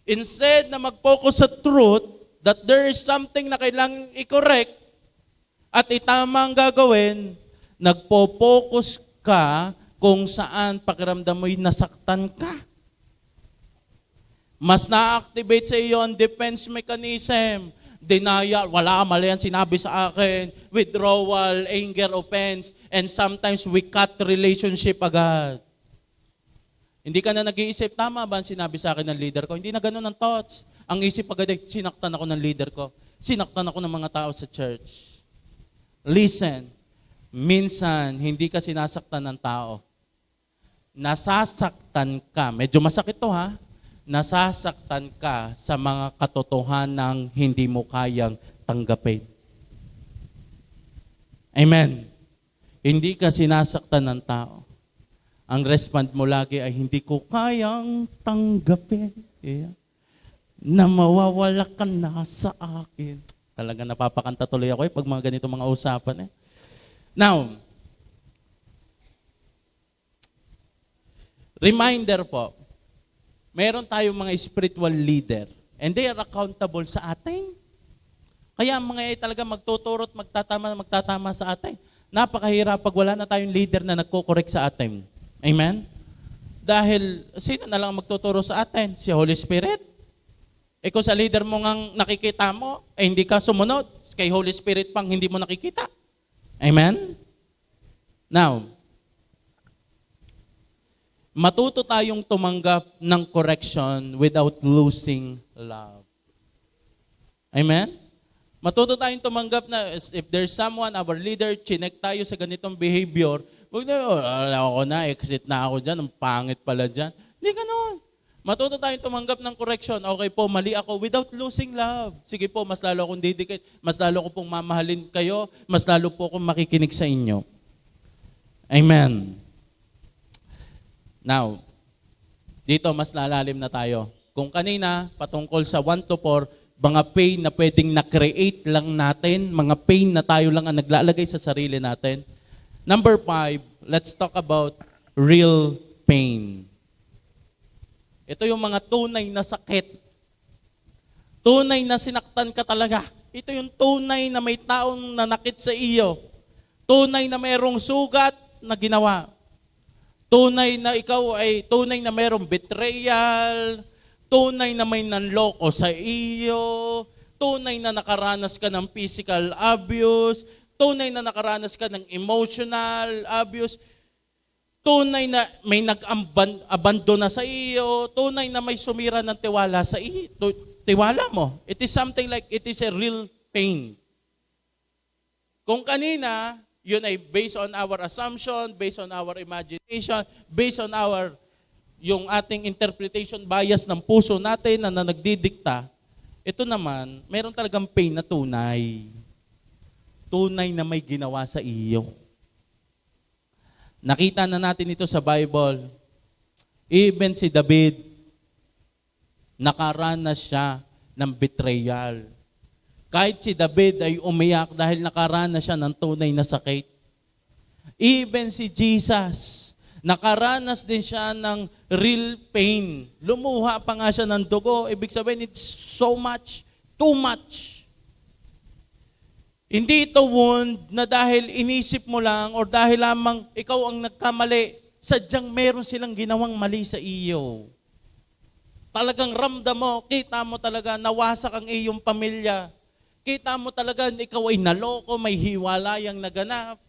S1: Instead na mag-focus sa truth, that there is something na kailangang i-correct at itama ang gagawin, nagpo-focus ka kung saan pakiramdam mo'y nasaktan ka. Mas na-activate sa iyo ang defense mechanism. Denial, wala, mali yan sinabi sa akin. Withdrawal, anger, offense, and sometimes we cut relationship agad. Hindi ka na nag-iisip, tama ba ang sinabi sa akin ng leader ko? Hindi na ganun ang thoughts. Ang isip agad ay, sinaktan ako ng leader ko. Sinaktan ako ng mga tao sa church. Listen, minsan hindi ka sinasaktan ng tao. Nasasaktan ka. Medyo masakit to ha. Nasasaktan ka sa mga katotohanang hindi mo kayang tanggapin. Amen. Hindi ka sinasaktan ng tao. Ang respond mo lagi ay hindi ko kayang tanggapin. Yeah. Na mawawala ka na sa akin. Talaga napapakanta tuloy ako pag mga ganito mga usapan. Now, reminder po, meron tayong mga spiritual leader and they are accountable sa atin. Kaya mga talaga magtuturo at magtatama sa atin. Napakahirap pag wala na tayong leader na nagko-correct sa atin. Amen? Dahil sino na lang magtuturo sa atin? Si Holy Spirit. Kung sa leader mo ngang nakikita mo, hindi ka sumunod. Kay Holy Spirit pang hindi mo nakikita. Amen? Now, matuto tayong tumanggap ng correction without losing love. Amen? Matuto tayong tumanggap na if there's someone, our leader, chinek tayo sa ganitong behavior, huwag na, ako na, exit na ako dyan, ang pangit pala dyan. Hindi ganun. Matuto tayong tumanggap ng correction. Okay po, mali ako without losing love. Sige po, mas lalo akong didikit, mas lalo ko pong mamahalin kayo, mas lalo po akong makikinig sa inyo. Amen. Now, dito mas lalalim na tayo. Kung kanina, patungkol sa 1 to 4, mga pain na pwedeng na-create lang natin, mga pain na tayo lang ang naglalagay sa sarili natin. Number 5, let's talk about real pain. Ito yung mga tunay na sakit. Tunay na sinaktan ka talaga. Ito yung tunay na may taong nanakit sa iyo. Tunay na mayroong sugat na ginawa. Tunay na ikaw ay tunay na mayroong betrayal. Tunay na may nanloko sa iyo. Tunay na nakaranas ka ng physical abuse. Tunay na nakaranas ka ng emotional abuse. Tunay na may nag-abandona sa iyo. Tunay na may sumira ng tiwala sa iyo. Tiwala mo. It is something like, it is a real pain. Kung kanina, yun ay based on our assumption, based on our imagination, based on yung ating interpretation bias ng puso natin na nagdidikta. Ito naman, meron talagang pain na tunay. Tunay na may ginawa sa iyo. Nakita na natin ito sa Bible. Even si David, nakaranas siya ng betrayal. Kahit si David ay umiyak dahil nakaranas siya ng tunay na sakit. Even si Jesus, nakaranas din siya ng real pain. Lumuha pa nga siya ng dugo. Ibig sabihin, it's so much, too much. Hindi ito wound na dahil inisip mo lang or dahil lamang ikaw ang nagkamali, sadyang meron silang ginawang mali sa iyo. Talagang ramdam mo, kita mo talaga nawasak ang iyong pamilya. Kita mo talaga ikaw ay naloko, may hiwalayang naganap.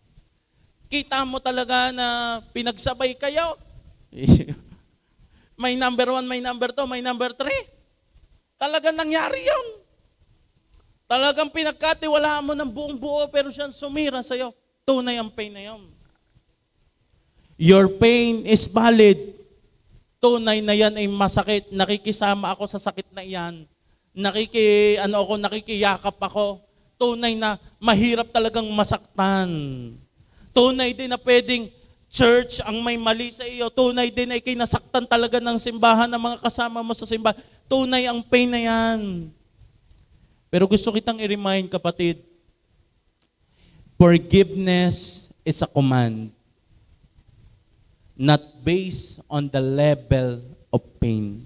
S1: Kita mo talaga na pinagsabay kayo. May number 1, may number 2, may number 3. Talagang nangyari yun. Talagang pinagkatiwalaan mo ng buong buo pero siyang sumira sa'yo. Tunay ang pain na yun. Your pain is valid. Tunay na yan ay masakit. Nakikisama ako sa sakit na yan. Nakikiyakap ako. Tunay na mahirap talagang masaktan. Tunay din na pwedeng church ang may mali sa iyo. Tunay din ay kinasaktan talaga ng simbahan ng mga kasama mo sa simbahan. Tunay ang pain na yan. Pero gusto kitang i-remind, kapatid, forgiveness is a command, not based on the level of pain.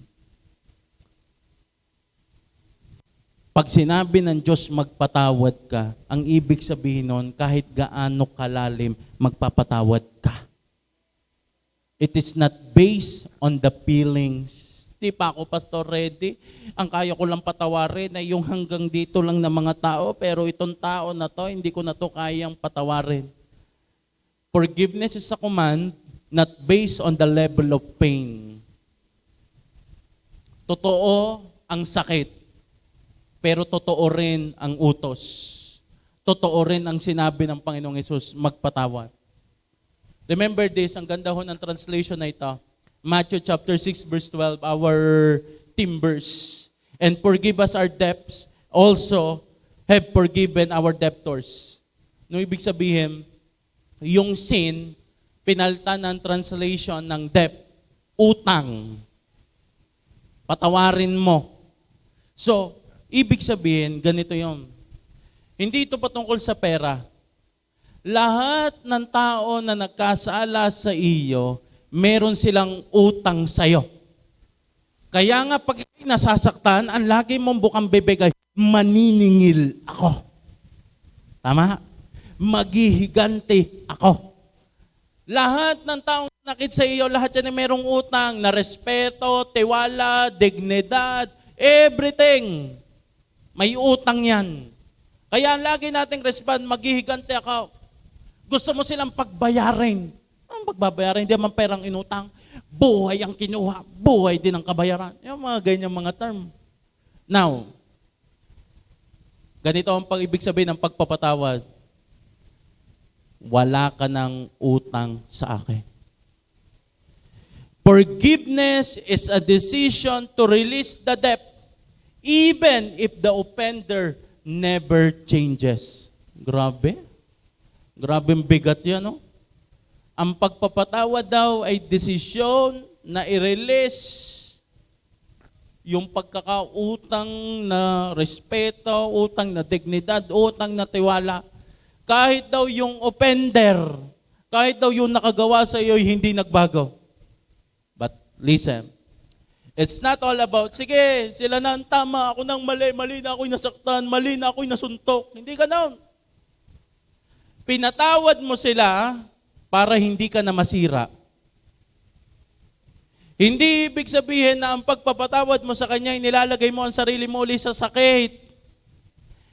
S1: Pag sinabi ng Diyos magpatawad ka, ang ibig sabihin nun, kahit gaano kalalim, magpapatawad ka. It is not based on the feelings. Di pa ako, Pastor, ready. Ang kaya ko lang patawarin ay yung hanggang dito lang na mga tao, pero itong tao na to, hindi ko na to kayang patawarin. Forgiveness is a command, not based on the level of pain. Totoo ang sakit, pero totoo rin ang utos. Totoo rin ang sinabi ng Panginoong Hesus, magpatawad. Remember this, ang ganda ho ng translation na ito. Matthew chapter 6 verse 12, our theme verse. And forgive us our debts, also have forgiven our debtors. No, ibig sabihin, yung sin, pinalta ng translation ng debt, utang. Patawarin mo. So, ibig sabihin, ganito yun. Hindi ito patungkol sa pera. Lahat ng tao na nagkasala sa iyo, meron silang utang sa'yo. Kaya nga pag nasasaktan, ang lagi mong bukang bibigay, maniningil ako. Tama? Maghihigante ako. Lahat ng taong nakit sa iyo, lahat yan ay merong utang na respeto, tiwala, dignidad, everything. May utang yan. Kaya lagi nating respond, maghihigante ako. Gusto mo silang pagbayarin. Ang pagbabayaran, hindi naman perang inutang. Buhay ang kinuha, buhay din ang kabayaran. Yung mga ganyan mga term. Now, ganito ang pag-ibig sabihin ng pagpapatawad. Wala ka ng utang sa akin. Forgiveness is a decision to release the debt, even if the offender never changes. Grabe. Grabe ang bigat yan, no? Ang pagpapatawad daw ay desisyon na i-release yung pagkakautang na respeto, utang na dignidad, utang na tiwala. Kahit daw yung offender, kahit daw yung nakagawa sa iyo hindi nagbago. But listen, it's not all about, sige, sila na ang tama, ako nang mali, mali na ako'y nasaktan, mali na ako'y nasuntok. Hindi ganoon. Pinatawad mo sila para hindi ka na masira. Hindi ibig sabihin na ang pagpapatawad mo sa kanya, nilalagay mo ang sarili mo uli sa sakit.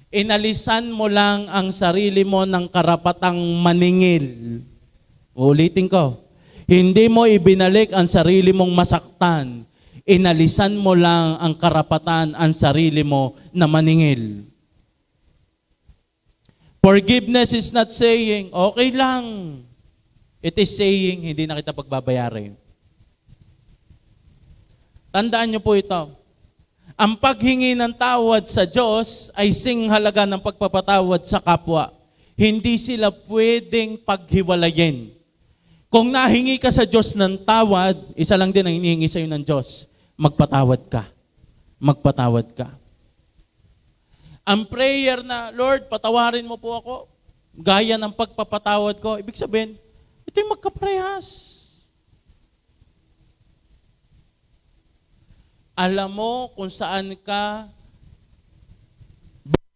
S1: Inalisan mo lang ang sarili mo ng karapatang maningil. Ulitin ko. Hindi mo ibinalik ang sarili mong masaktan. Inalisan mo lang ang karapatan ang sarili mo na maningil. Forgiveness is not saying, okay lang. It is saying, hindi na kita pagbabayarin. Tandaan niyo po ito. Ang paghingi ng tawad sa Diyos ay singhalaga ng pagpapatawad sa kapwa. Hindi sila pwedeng paghiwalayin. Kung nahingi ka sa Diyos ng tawad, isa lang din ang hinihingi sa iyo ng Diyos. Magpatawad ka. Magpatawad ka. Ang prayer na, Lord, patawarin mo po ako, gaya ng pagpapatawad ko, ibig sabihin, ito yung magkaparehas. Alam mo kung saan ka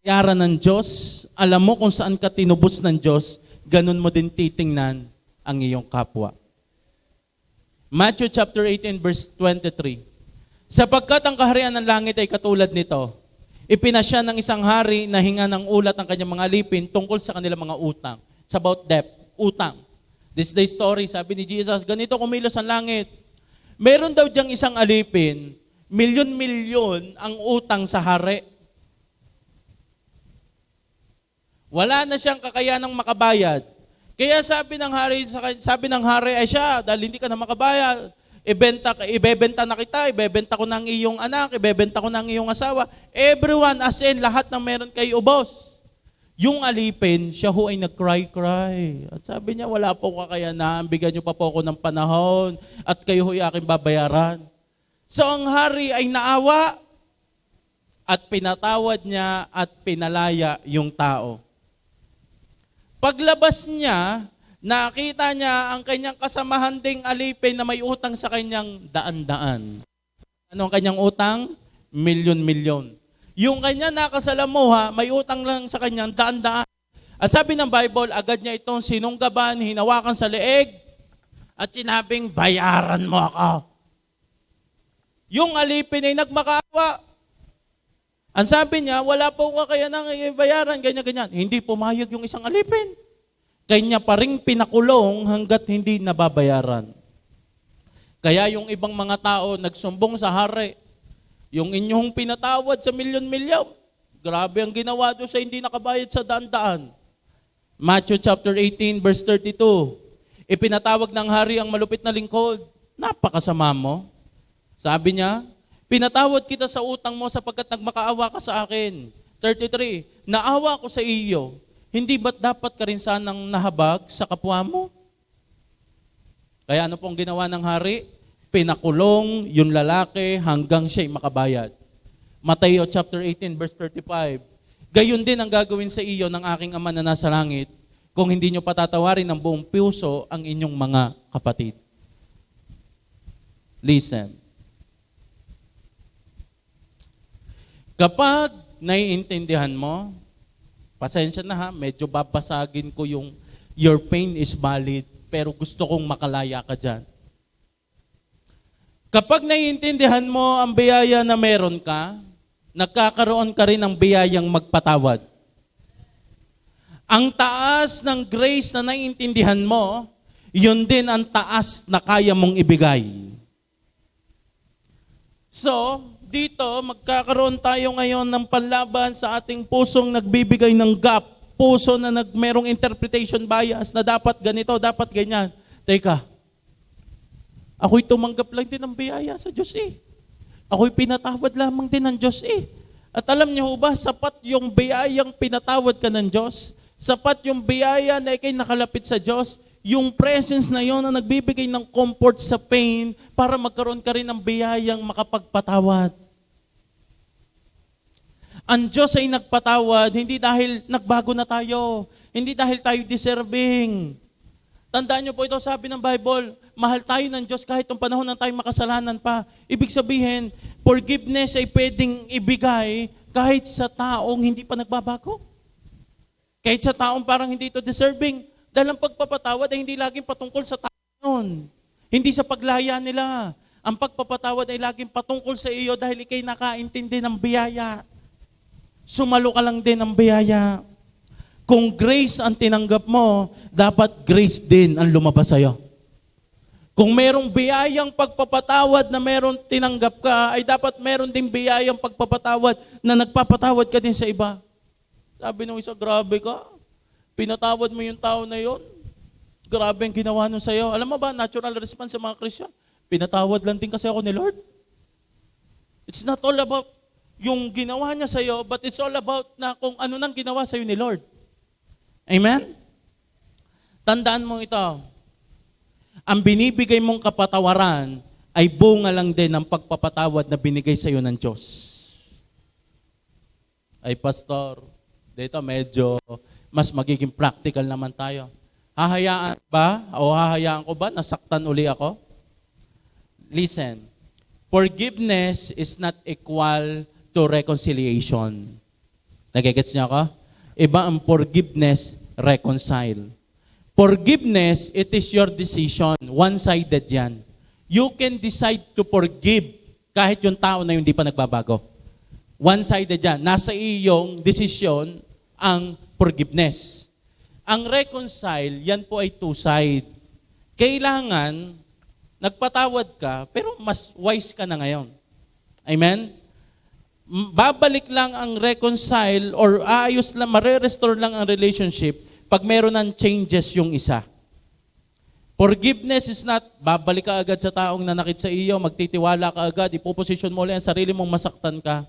S1: bayaran ng Diyos, alam mo kung saan ka tinubos ng Diyos, ganun mo din titingnan ang iyong kapwa. Matthew chapter 18 verse 23. Sapagkat ang kaharian ng langit ay katulad nito, ipinasya ng isang hari na hinga ng ulat ang kanyang mga alipin tungkol sa kanilang mga utang. It's about debt, utang. This is the story, sabi ni Jesus, ganito kumilos ang langit. Meron daw diyang isang alipin, milyon-milyon ang utang sa hari. Wala na siyang kakayanang makabayad. Kaya sabi ng hari ay siya, dahil hindi ka na makabayad, ibebenta na kita, ibebenta ko ng iyong anak, ibebenta ko ng iyong asawa. Everyone, as in, lahat ng meron kay ubos. Yung alipin, siya ho ay nag-cry. At sabi niya, wala po kakayanan, bigyan niyo pa po ako ng panahon, at kayo ho ay aking babayaran. So ang hari ay naawa at pinatawad niya at pinalaya yung tao. Paglabas niya, nakita niya ang kanyang kasamahan ding alipin na may utang sa kanyang daan-daan. Ano ang kanyang utang? Milyon-milyon. Yung kanya nakasalamuha, may utang lang sa kanyang daan-daan. At sabi ng Bible, agad niya itong sinunggaban, hinawakan sa leeg, at sinabing, bayaran mo ako. Yung alipin ay nagmakaawa. Ang sabi niya, wala po kakayanang bayaran, ganyan-ganyan. Hindi pumayag yung isang alipin. Kanya pa ring pinakulong hanggat hindi nababayaran. Kaya yung ibang mga tao nagsumbong sa hari, yung inyong pinatawad sa milyon-milyon, grabe ang ginawa doon sa hindi nakabayad sa daan-daan. Matthew chapter 18 verse 32, ipinatawag ng hari ang malupit na lingkod, napakasama mo. Sabi niya, pinatawad kita sa utang mo sapagkat nagmakaawa ka sa akin. 33, naawa ko sa iyo, hindi ba't dapat ka rin sanang nahabag sa kapwa mo? Kaya ano pong ginawa ng hari? Pinakulong yung lalaki hanggang siya'y makabayad. Mateo chapter 18 verse 35, gayon din ang gagawin sa iyo ng aking Ama na nasa langit kung hindi nyo patatawarin ng buong puso ang inyong mga kapatid. Listen. Kapag naiintindihan mo, pasensya na ha, medyo babasagin ko yung your pain is valid, pero gusto kong makalaya ka dyan. Kapag naiintindihan mo ang biyaya na meron ka, nagkakaroon ka rin ng biyayang magpatawad. Ang taas ng grace na naiintindihan mo, yun din ang taas na kaya mong ibigay. So, dito, magkakaroon tayo ngayon ng panlaban sa ating pusong nagbibigay ng gap. Puso na merong interpretation bias na dapat ganito, dapat ganyan. Teka, ako'y tumanggap lang din ng biyaya sa Diyos eh. Ako'y pinatawad lamang din ng Diyos eh. At alam niyo ba, sapat yung biyayang pinatawad ka ng Diyos, sapat yung biyaya na ikay nakalapit sa Diyos, yung presence na yon na nagbibigay ng comfort sa pain para magkaroon ka rin ng biyayang makapagpatawad. Ang Diyos ay nagpatawad, hindi dahil nagbago na tayo, hindi dahil tayo deserving. Tandaan niyo po ito, sabi ng Bible, mahal tayo ng Diyos kahit yung panahon na tayo makasalanan pa. Ibig sabihin, forgiveness ay pwedeng ibigay kahit sa taong hindi pa nagbabago. Kahit sa taong parang hindi ito deserving. Dahil ang pagpapatawad ay hindi laging patungkol sa tao nun. Hindi sa paglaya nila. Ang pagpapatawad ay laging patungkol sa iyo dahil ikay nakaintindi ng biyaya. Sumalo ka lang din ng biyaya. Kung grace ang tinanggap mo, dapat grace din ang lumabas sa'yo. Kung merong biyayang pagpapatawad na meron tinanggap ka, ay dapat meron ding biyayang pagpapatawad na nagpapatawad ka din sa iba. Sabi nung isa, grabe ka. Pinatawad mo yung tao na yon. Grabe ang ginawa nun sa'yo. Alam mo ba, natural response sa mga Christian, pinatawad lang din kasi ako ni Lord. It's not all about yung ginawa niya sa'yo, but it's all about na kung ano nang ginawa sa'yo ni Lord. Amen? Tandaan mo ito. Ang binibigay mong kapatawaran ay bunga lang din ng pagpapatawad na binigay sa'yo ng Diyos. Ay, pastor, dito medyo mas magiging practical naman tayo. Hahayaan ba o hahayaan ko ba nasaktan uli ako? Listen, forgiveness is not equal to reconciliation. Nagigets niyo ako? Iba ang forgiveness, reconcile. Forgiveness, it is your decision. One-sided yan. You can decide to forgive kahit yung tao na yung hindi pa nagbabago. One-sided yan. Nasa iyong desisyon ang forgiveness. Ang reconcile, yan po ay two-side. Kailangan, nagpatawad ka, pero mas wise ka na ngayon. Amen? Babalik lang ang reconcile or aayos lang, mare-restore lang ang relationship pag meron ng changes yung isa. Forgiveness is not, babalik ka agad sa taong nanakit sa iyo, magtitiwala ka agad, ipoposisyon mo lang ang sarili mong masaktan ka.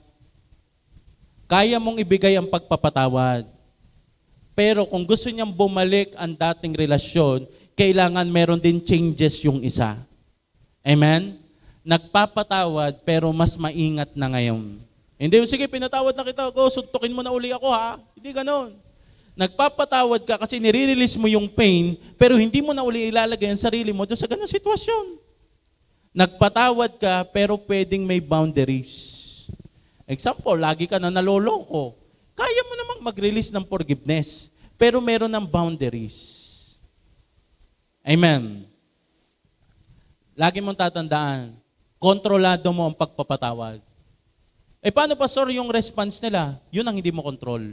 S1: Kaya mong ibigay ang pagpapatawad. Pero kung gusto niyang bumalik ang dating relasyon, kailangan meron din changes yung isa. Amen? Nagpapatawad pero mas maingat na ngayon. Hindi yung, sige, pinatawad na kita, go, suntukin mo na uli ako ha. Hindi ganon. Nagpapatawad ka kasi nire-release mo yung pain, pero hindi mo na uli ilalagay ang sarili mo doon sa ganong sitwasyon. Nagpatawad ka, pero pwedeng may boundaries. Example, lagi ka na naloloko. Kaya mo namang mag-release ng forgiveness, pero meron ng boundaries. Amen. Lagi mong tatandaan, kontrolado mo ang pagpapatawad. Paano pastor yung response nila? Yun ang hindi mo control.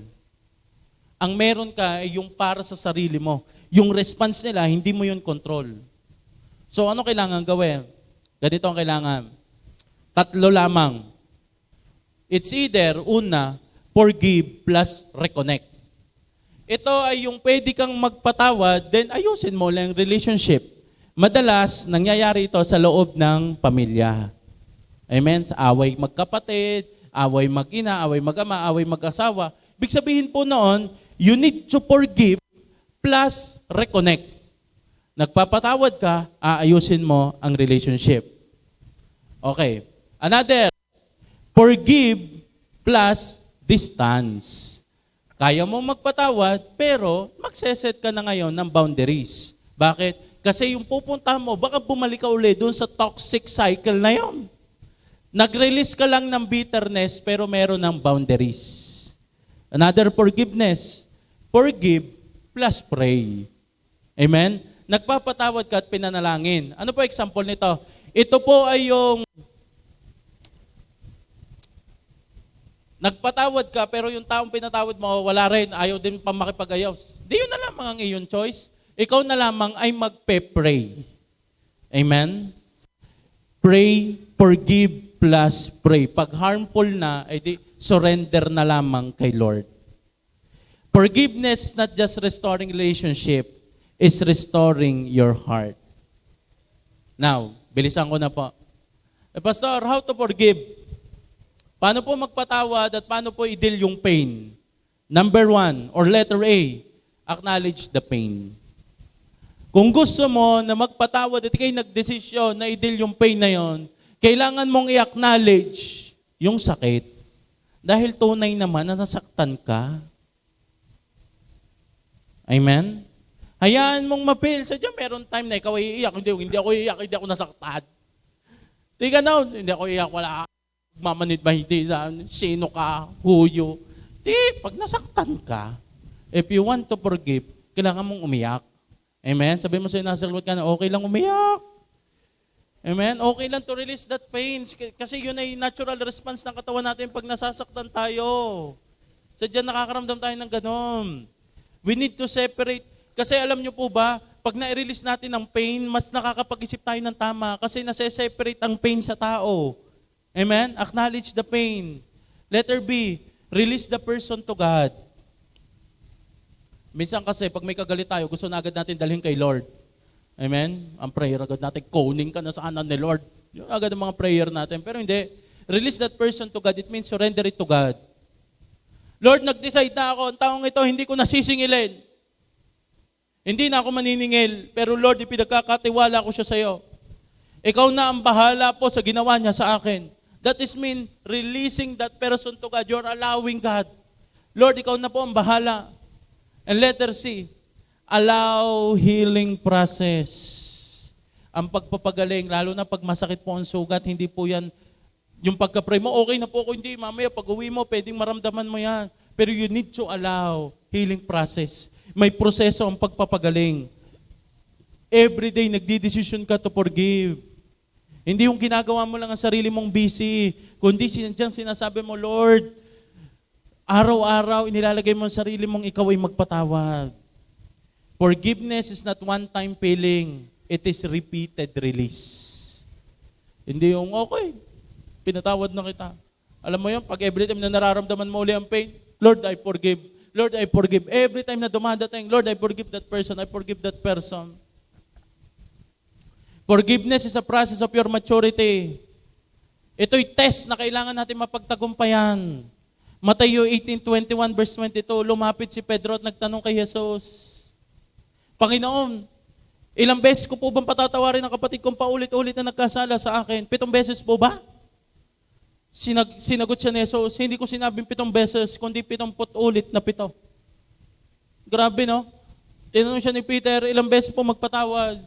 S1: Ang meron ka ay yung para sa sarili mo. Yung response nila, hindi mo yun control. So ano kailangan gawin? Ganito ang kailangan. 3 lamang. It's either, una, forgive plus reconnect. Ito ay yung pwede kang magpatawad, then ayusin mo lang relationship. Madalas, nangyayari ito sa loob ng pamilya. Amen? Sa away magkapatid, away mag-ina, away mag-ama, away mag-asawa. Ibig sabihin po noon, you need to forgive plus reconnect. Nagpapatawad ka, aayusin mo ang relationship. Okay. Another, forgive plus distance. Kaya mo magpatawad, pero magseset ka na ngayon ng boundaries. Bakit? Kasi yung pupunta mo, baka bumalik ka uli doon sa toxic cycle na yon. Nag-release ka lang ng bitterness, pero meron ng boundaries. Another forgiveness. Forgive plus pray. Amen? Nagpapatawad ka at pinanalangin. Ano po example nito? Ito po ay yung nagpatawad ka pero yung taong pinatawad mo wala rin, ayaw din pa makipag-ayaw. Di yun na lamang ang iyong choice. Ikaw na lamang ay magpe-pray. Amen? Pray, forgive plus pray. Pag harmful na, ay di surrender na lamang kay Lord. Forgiveness is not just restoring relationship, it's restoring your heart. Now, bilisan ko na po. Pastor, how to forgive? Paano po magpatawad at paano po i-deal yung pain? Number 1, or letter A, acknowledge the pain. Kung gusto mo na magpatawad at kayo nagdesisyon na i-deal yung pain na yon, kailangan mong i-acknowledge yung sakit. Dahil tunay naman na nasaktan ka. Amen? Hayaan mong mapil. Sadya meron time na ikaw ay iiyak. Hindi ako iiyak, hindi ako nasaktan. Di ka na, hindi ako iiyak, wala mamanid ba hindi, sino ka, huyo. Di, pag nasaktan ka, if you want to forgive, kailangan mong umiyak. Amen? Sabi mo sa'yo, nasa likod ka na, okay lang umiyak. Amen? Okay lang to release that pain. Kasi yun ay natural response ng katawan natin pag nasasaktan tayo. Sadya nakakaramdam tayo ng ganon. We need to separate. Kasi alam nyo po ba, pag na-release natin ang pain, mas nakakapag-isip tayo ng tama kasi nase-separate ang pain sa tao. Amen? Acknowledge the pain. Letter B, release the person to God. Minsan kasi, pag may kagalit tayo, gusto na agad natin dalhin kay Lord. Amen? Ang prayer agad natin, kunin ka na sa kanan ni Lord. Yung agad ang mga prayer natin. Pero hindi. Release that person to God. It means surrender it to God. Lord, nag-decide na ako, ang taong ito, hindi ko nasisingilin. Hindi na ako maniningil. Pero Lord, ipinagkakatiwala ko siya sa iyo. Ikaw na ang bahala po sa ginawa niya sa akin. That is mean releasing that person to God. You're allowing God Lord, ikaw na po ang bahala. And letter C, allow healing process. Ang pagpapagaling, lalo na pag masakit po ang sugat, hindi po yan, yung pagka-pray mo, okay na po ako, hindi, mamaya pag uwi mo, pwedeng maramdaman mo yan. Pero you need to allow healing process. May proseso ang pagpapagaling. Every day, nagdi-decision ka to forgive. Hindi yung ginagawa mo lang ang sarili mong busy, kundi diyan sinasabi mo, Lord, araw-araw, inilalagay mo ang sarili mong ikaw ay magpatawad. Forgiveness is not one-time feeling. It is repeated release. Hindi yung, okay, pinatawad na kita. Alam mo yun, pag every time na nararamdaman mo uli ang pain, Lord, I forgive. Lord, I forgive. Every time na dumadating, Lord, I forgive that person. I forgive that person. Forgiveness is a process of your maturity. Ito'y test na kailangan natin mapagtagumpayan. Mateo 18:21 verse 22, lumapit si Pedro at nagtanong kay Jesus, Panginoon, ilang beses ko po bang patatawarin ang kapatid kong paulit-ulit na nagkasala sa akin? 7 beses po ba? Sinagot siya ni Jesus, hindi ko sinabing 7 beses, kundi 70 ulit na 7. Grabe, no? Tinanong siya ni Peter, ilang beses po magpatawad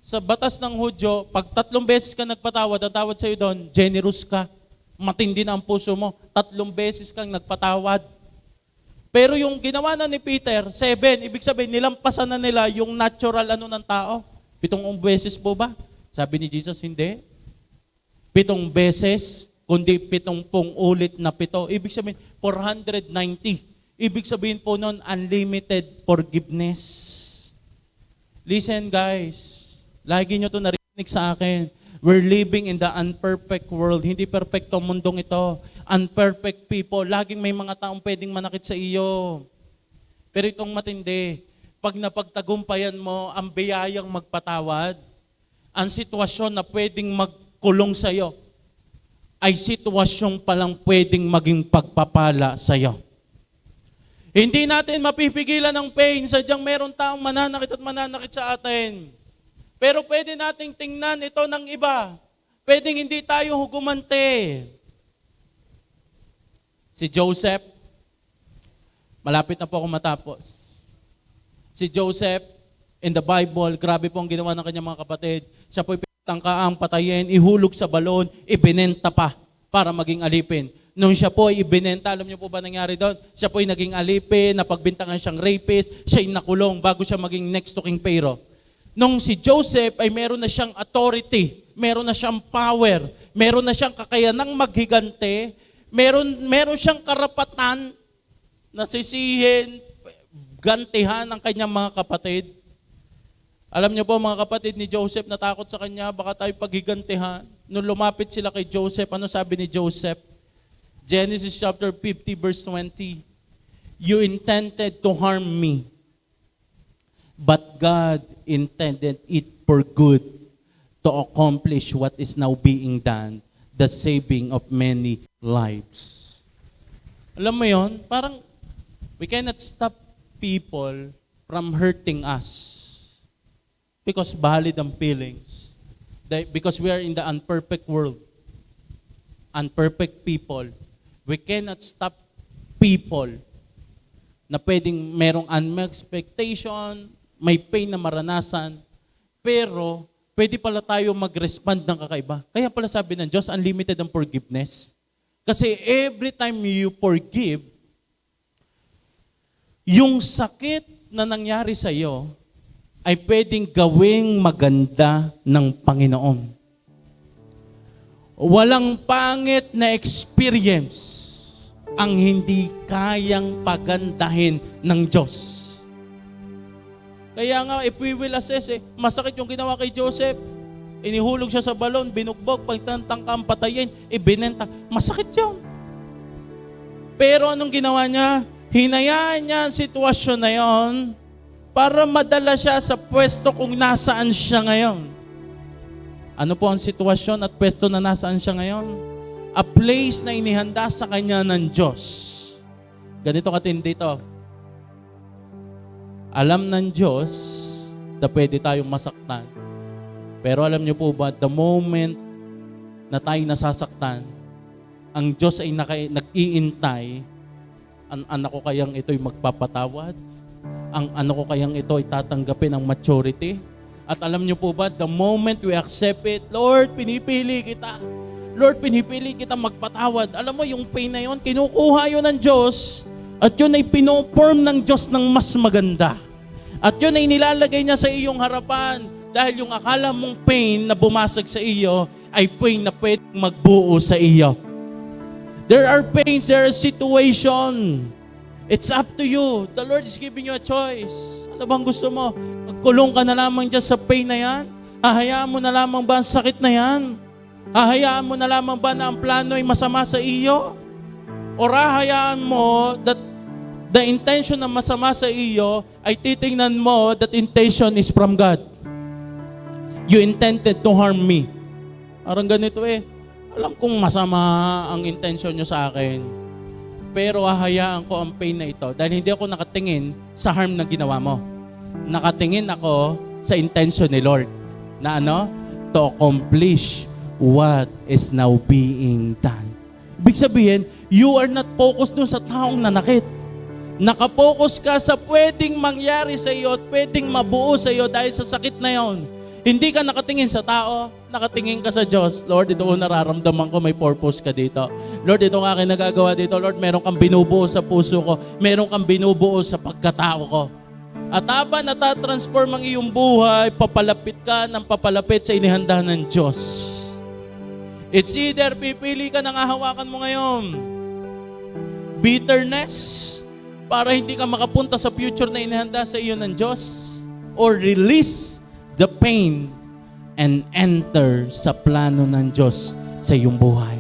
S1: sa batas ng Hudyo, pag 3 beses ka nagpatawad, ang tawad sa'yo doon, generous ka. Matindi na ang puso mo. 3 beses kang nagpatawad. Pero yung ginawa na ni Peter, 7, ibig sabihin, nilampasan na nila yung natural ng tao. 7 beses po ba? Sabi ni Jesus, hindi. 7 beses, kundi 70 ulit na 7. Ibig sabihin, 490. Ibig sabihin po nun, unlimited forgiveness. Listen guys, lagi nyo ito narinig sa akin. We're living in the unperfect world. Hindi perfecto ang mundong ito. Unperfect people. Laging may mga taong pwedeng manakit sa iyo. Pero itong matindi, pag napagtagumpayan mo ang biyayang magpatawad, ang sitwasyon na pwedeng magkulong sa iyo, ay sitwasyong palang pwedeng maging pagpapala sa iyo. Hindi natin mapipigilan ang pain, sadyang meron taong mananakit at mananakit sa atin. Pero pwede nating tingnan ito ng iba. Pwedeng hindi tayo hugumante. Si Joseph, malapit na po ako matapos. Si Joseph, in the Bible, grabe po ang ginawa ng kanyang mga kapatid. Siya po'y pinagtangkaang patayin, ihulog sa balon, ibinenta pa para maging alipin. Nung siya po ay ibinenta, alam niyo po ba nangyari doon? Siya po ay naging alipin, napagbintangan siyang rapist, siya ay nakulong bago siya maging next to King Pharaoh. Nung si Joseph ay meron na siyang authority, meron na siyang power, meron na siyang kakayanang maghigante, meron siyang karapatan na sisihin, gantihan ang kanyang mga kapatid. Alam niyo po mga kapatid ni Joseph, natakot sa kanya, baka tayo paghigantihan. Nung lumapit sila kay Joseph, ano sabi ni Joseph? Genesis chapter 50 verse 20, You intended to harm me, but God intended it for good to accomplish what is now being done, the saving of many lives. Alam mo yon? Parang we cannot stop people from hurting us because valid ang feelings. Because we are in the unperfect world. Unperfect people. We cannot stop people na pwedeng merong unmet expectation, may pain na maranasan, pero pwede pala tayo mag-respond ng kakaiba. Kaya pala sabi ng Diyos, unlimited ang forgiveness. Kasi every time you forgive, yung sakit na nangyari sa iyo ay pwedeng gawing maganda ng Panginoon. Walang pangit na experience ang hindi kayang pagandahin ng Diyos. Kaya nga, if we will assess, masakit yung ginawa kay Joseph. Inihulog siya sa balon, binugbog, pagtangkang patayin, ibinenta. Masakit yun. Pero anong ginawa niya? Hinayaan niya ang sitwasyon na yon para madala siya sa pwesto kung nasaan siya ngayon. Ano po ang sitwasyon at pwesto na nasaan siya ngayon? A place na inihanda sa kanya ng Diyos. Ganito katindi ito. Alam ng Diyos na pwede tayong masaktan. Pero alam niyo po ba, the moment na tayo nasasaktan, ang Diyos ay iintay, ang anak ko kayang ito'y magpapatawad? Ang anak ko kayang ito ay tatanggapin ang maturity? At alam niyo po ba, the moment we accept it, Lord, pinipili kita. Lord, pinipili kita magpatawad. Alam mo, yung pain na yun, kinukuha yun ng Diyos at yun ay pinoform ng Diyos ng mas maganda. At yun ay nilalagay niya sa iyong harapan dahil yung akala mong pain na bumasag sa iyo ay pain na pwedeng magbuo sa iyo. There are pains, there are situation. It's up to you. The Lord is giving you a choice. Ano bang gusto mo? Magkulong ka na lamang dyan sa pain na yan? Hahayaan mo na lamang ba ang sakit na yan? Hahayaan mo na lamang ba na ang plano ay masama sa iyo? O hahayaan mo that the intention na masama sa iyo ay titingnan mo that intention is from God? You intended to harm me. Parang ganito Alam kong masama ang intention nyo sa akin. Pero hahayaan ko ang pain na ito dahil hindi ako nakatingin sa harm na ginawa mo. Nakatingin ako sa intention ni Lord na to accomplish what is now being done. Ibig sabihin, you are not focused dun sa taong nanakit. Nakapokus ka sa pwedeng mangyari sa iyo at pwedeng mabuo sa iyo dahil sa sakit na yon. Hindi ka nakatingin sa tao, nakatingin ka sa Diyos. Lord, ito nararamdaman ko, may purpose ka dito. Lord, ito ang aking nagagawa dito. Lord, meron kang binubuo sa puso ko. Meron kang binubuo sa pagkatao ko. At habang natatransform ang iyong buhay, papalapit ka ng papalapit sa inihanda ng Diyos. It's either pipili ka ng hahawakan mo ngayon. Bitterness, para hindi ka makapunta sa future na inihanda sa iyo ng Diyos. Or release the pain and enter sa plano ng Diyos sa iyong buhay.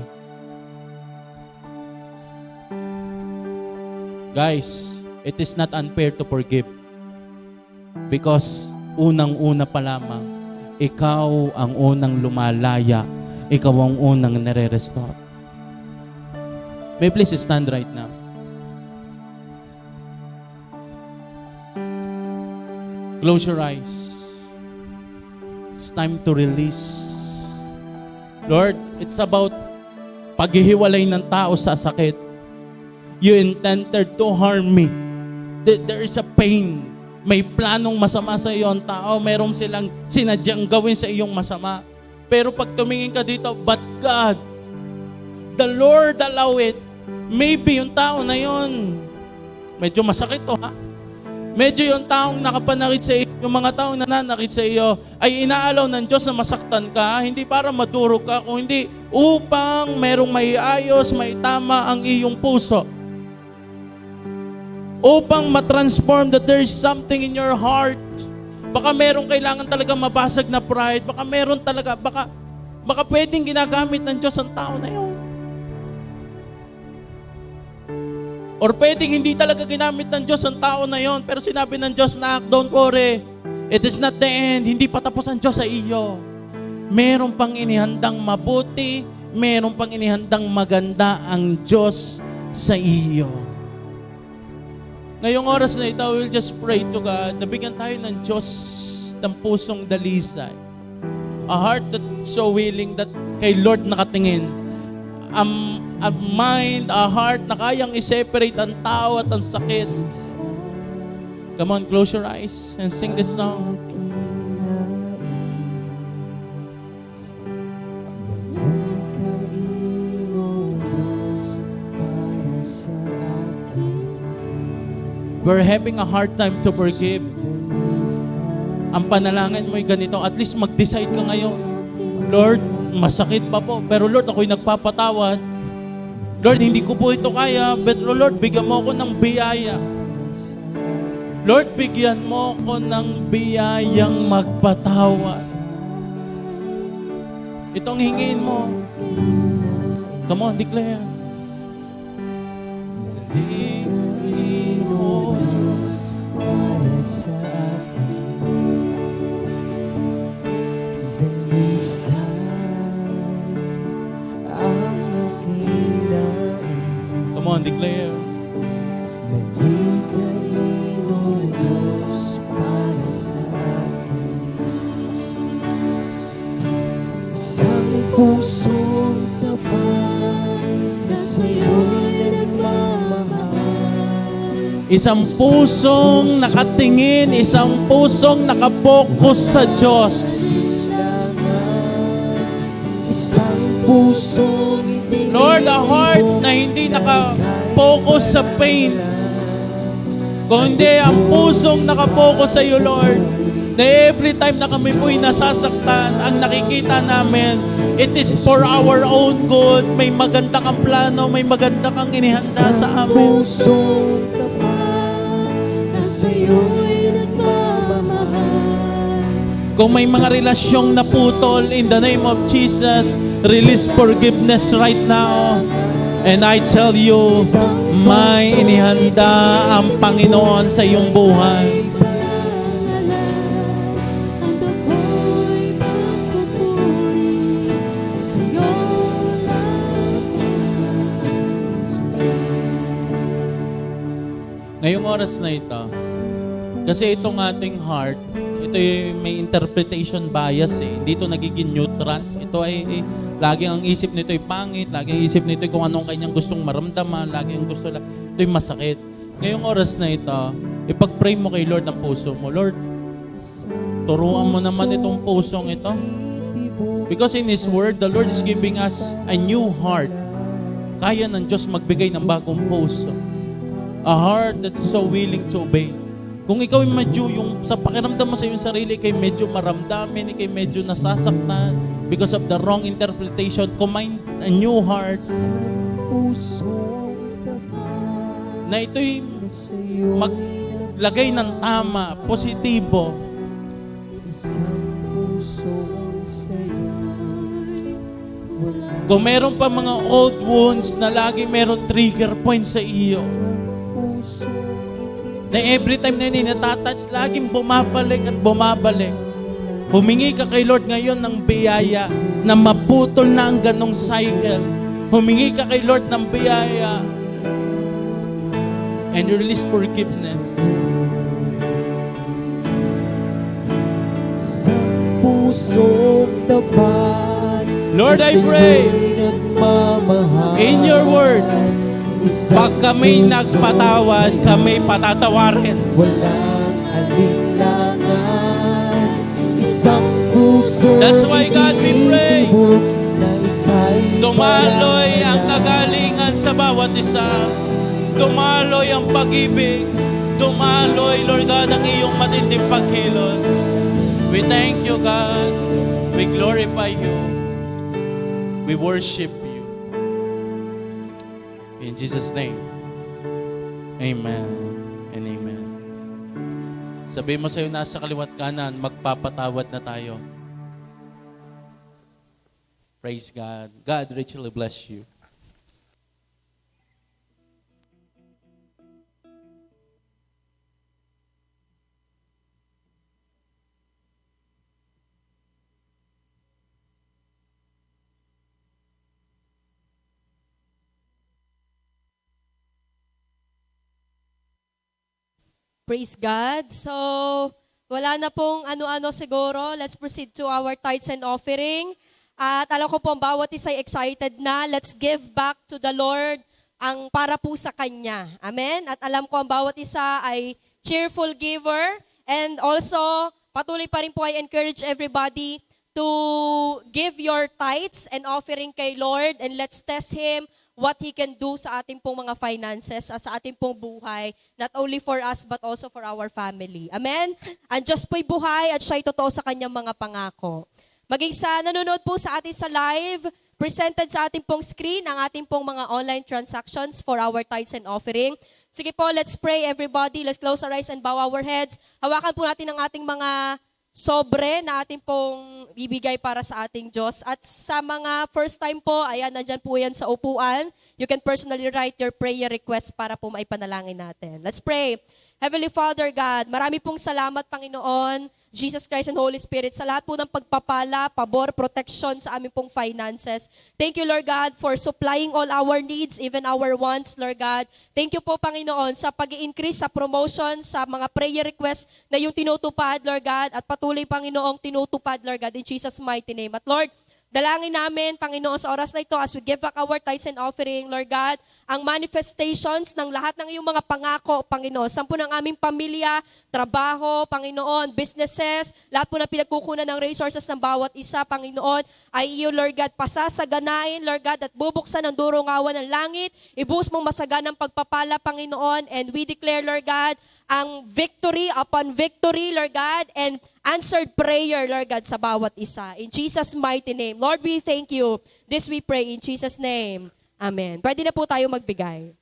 S1: Guys, it is not unfair to forgive. Because unang-una pa lamang, ikaw ang unang lumalaya. Ikaw ang unang nare-restore. May please stand right now. Close your eyes. It's time to release. Lord, it's about paghihiwalay ng tao sa sakit. You intended to harm me. There is a pain. May planong masama sa iyo ang tao. Meron silang sinadyang gawin sa iyong masama. Pero pag tumingin ka dito, but God, the Lord allow it. Maybe yung tao na yon, medyo masakit ha? Medyo yung taong nakapanakit sa iyo, yung mga taong nananakit sa iyo, ay inaalaw ng Diyos na masaktan ka, hindi para madurog ka, kung hindi upang merong may ayos, may tama ang iyong puso. Upang matransform that there is something in your heart. Baka merong kailangan talaga mabasag na pride, baka meron talaga, baka pwedeng ginagamit ng Diyos ang tao na yun. Or pwedeng hindi talaga ginamit ng Diyos ang tao na yon, pero sinabi ng Diyos na, don't worry, it is not the end, hindi pa tapos ang Diyos sa iyo. Meron pang inihandang mabuti, meron pang inihandang maganda ang Diyos sa iyo. Ngayong oras na ito, we'll just pray to God, nabigyan tayo ng Diyos ng pusong dalisay. A heart that's so willing that kay Lord nakatingin. A mind, a heart na kayang i-separate ang tao at ang sakit. Come on, close your eyes and sing this song. We're having a hard time to forgive. Ang panalangin mo ay ganito, at least mag-decide ka ngayon. Lord, masakit pa po, pero Lord, ako'y nagpapatawad. Lord, hindi ko po ito kaya, but Lord, bigyan mo ako ng biyaya. Lord, bigyan mo ako ng biyayang magpatawad. Itong hingin mo. Come on, declare. Hindi mo, Diyos, para sa akin. Come on, declare.
S2: Isang pusong tapat na sa'yo'y
S1: Isang pusong nakatingin, isang pusong nakapokus sa Diyos.
S2: Isang pusong
S1: Lord, a heart na hindi nakapokus sa pain, kundi ang pusong nakapokus sa iyo, Lord, na every time na kami po'y nasasaktan, ang nakikita namin, it is for our own good. May maganda kang plano, may maganda kang inihanda sa amin.
S2: pusong tapat na sa'yo'y nagmamahal.
S1: Kung may mga relasyong naputol, in the name of Jesus, release forgiveness right now. And I tell you, may inihanda ang Panginoon sa iyong buhay.
S2: Ang ako'y pagpupuri sa'yo
S1: Ngayong oras na ito, kasi itong ating heart, ito may interpretation bias eh. Hindi ito nagiging neutral. Ito ay laging ang isip nito ay pangit, laging ang isip nito ay kung anong kanyang gustong maramdaman, laging ang gusto lang. Ito ay masakit. Ngayong oras na ito, ipag-pray mo kay Lord ang puso mo. Lord, turuan mo naman itong pusong ito. Because in His Word, the Lord is giving us a new heart. Kaya ng Diyos magbigay ng bagong puso. A heart that is so willing to obey. Kung ikaw ay medyo yung sa pakiramdam mo sa iyong sarili, kay medyo maramdamin, kay medyo nasasaktan because of the wrong interpretation, command a new heart na ito'y maglagay ng tama, positibo. Kung meron pa mga old wounds na lagi meron trigger points sa iyo, na every time na natatouch, laging bumabalik at bumabalik. Humingi ka kay Lord ngayon ng biyaya na maputol na ang ganong cycle. Humingi ka kay Lord ng biyaya and release forgiveness.
S2: pusong tapat.
S1: Lord, I pray in your word, pag kami nagpatawad, kami patatawarin.
S2: Walang alinlangan, isang puso.
S1: That's why, God, we pray,
S2: na ika'y
S1: dumaloy ang kagalingan sa bawat isa. Dumaloy ang pag-ibig. Dumaloy, Lord God, ang iyong matinding pagkilos. We thank you, God. We glorify you. We worship you. In Jesus' name, amen and amen. Sabihin mo sa'yo nasa kaliwat kanan, magpapatawad na tayo. Praise God. God richly bless you.
S3: Praise God. So, wala na pong ano-ano siguro. Let's proceed to our tithes and offering. At alam ko po, ang bawat isa ay excited na. Let's give back to the Lord ang para po sa Kanya. Amen? At alam ko, ang bawat isa ay cheerful giver. And also, patuloy pa rin po I encourage everybody to give your tithes and offering kay Lord. And let's test Him what He can do sa ating pong mga finances, sa ating pong buhay, not only for us but also for our family. Amen? Ang Diyos po'y buhay at siya'y totoo sa kanyang mga pangako. Maging sa nanonood po sa atin sa live, presented sa ating pong screen ang ating pong mga online transactions for our tithes and offering. Sige po, let's pray everybody. Let's close our eyes and bow our heads. Hawakan po natin ang ating mga sobre na ating pong bibigay para sa ating Diyos. At sa mga first time po, ayan, nandyan po yan sa upuan. You can personally write your prayer request para po maipanalangin natin. Let's pray. Heavenly Father God, marami pong salamat Panginoon, Jesus Christ and Holy Spirit, sa lahat po ng pagpapala, pabor, protection sa aming pong finances. Thank you Lord God for supplying all our needs, even our wants, Lord God. Thank you po Panginoon sa pag-i-increase sa promotion, sa mga prayer requests na yung tinutupad, Lord God, at patuloy Panginoong tinutupad, Lord God, in Jesus' mighty name. At Lord, Dalangin namin, Panginoon, sa oras na ito as we give back our tithes and offering, Lord God, ang manifestations ng lahat ng iyong mga pangako, Panginoon. Sampu ng aming pamilya, trabaho, Panginoon, businesses, lahat po na pinagkukunan ng resources ng bawat isa, Panginoon, ay iyo, Lord God, pasasaganain, Lord God, at bubuksan ang durungawan ng langit, ibuhos mong masaganang pagpapala, Panginoon, and we declare, Lord God, ang victory upon victory, Lord God, and answered prayer, Lord God, sa bawat isa. In Jesus' mighty name. Lord, we thank you. This we pray in Jesus' name. Amen. Pwede na po tayo magbigay.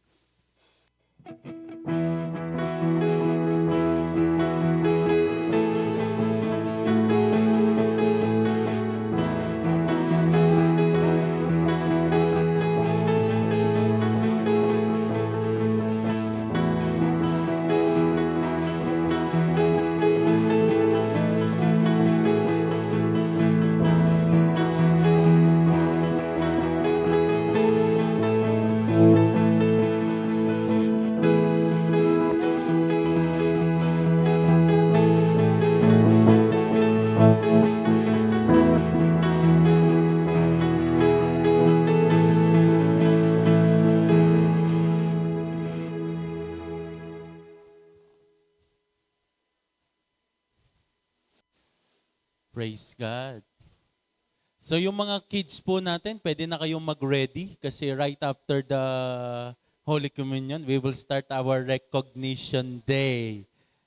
S1: Praise God. So yung mga kids po natin, pwede na kayong mag-ready kasi right after the Holy Communion, we will start our recognition day.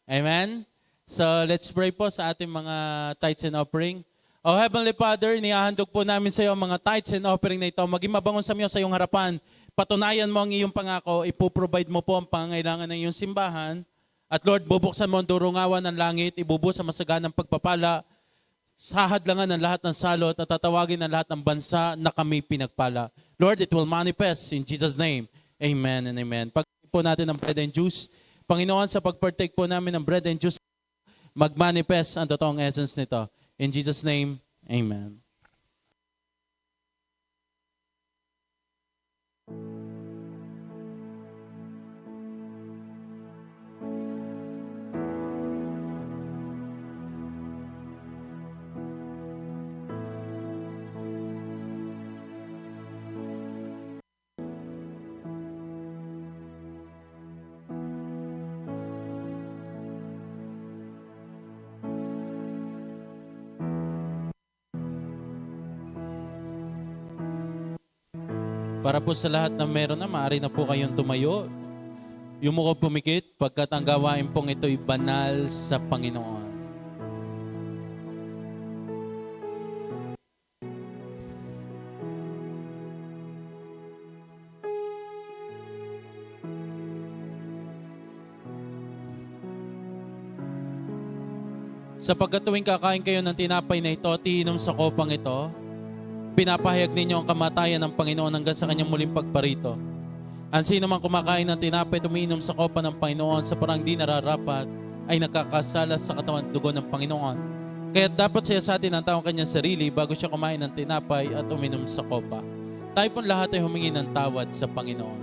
S1: Amen? So let's pray po sa ating mga tithes and offering. O Heavenly Father, inihahandog po namin sa iyo ang mga tithes and offering na ito. Maging mabangon sa iyo sa iyong harapan. Patunayan mo ang iyong pangako. Ipoprovide mo po ang pangangailangan ng iyong simbahan. At Lord, bubuksan mo ang durungawan ng langit. Ibubuhos sa masaganang pagpapala. Sahadlangan ng lahat ng salot at tatawagin ng lahat ng bansa na kami pinagpala. Lord, it will manifest in Jesus' name. Amen and amen. Pag-take po natin ng bread and juice. Panginoon, sa pag-partake po namin ng bread and juice, mag-manifest ang totoong essence nito. In Jesus' name, amen. Para po sa lahat na meron na, maaari na po kayong tumayo. Yumuko pumikit pagkat ang gawain pong ito'y banal sa Panginoon. Sapagkat tuwing kakain kayo ng tinapay na ito at iinom sa kopang ito, pinapahayag ninyo ang kamatayan ng Panginoon hanggang sa kanyang muling pagparito. Ang sino man kumakain ng tinapay at umiinom sa kopa ng Panginoon sa parang di nararapat ay nakakasala sa katawan at dugo ng Panginoon. Kaya dapat siya sa atin ang taong kanyang sarili bago siya kumain ng tinapay at uminom sa kopa. Tayo pong lahat ay humingi ng tawad sa Panginoon.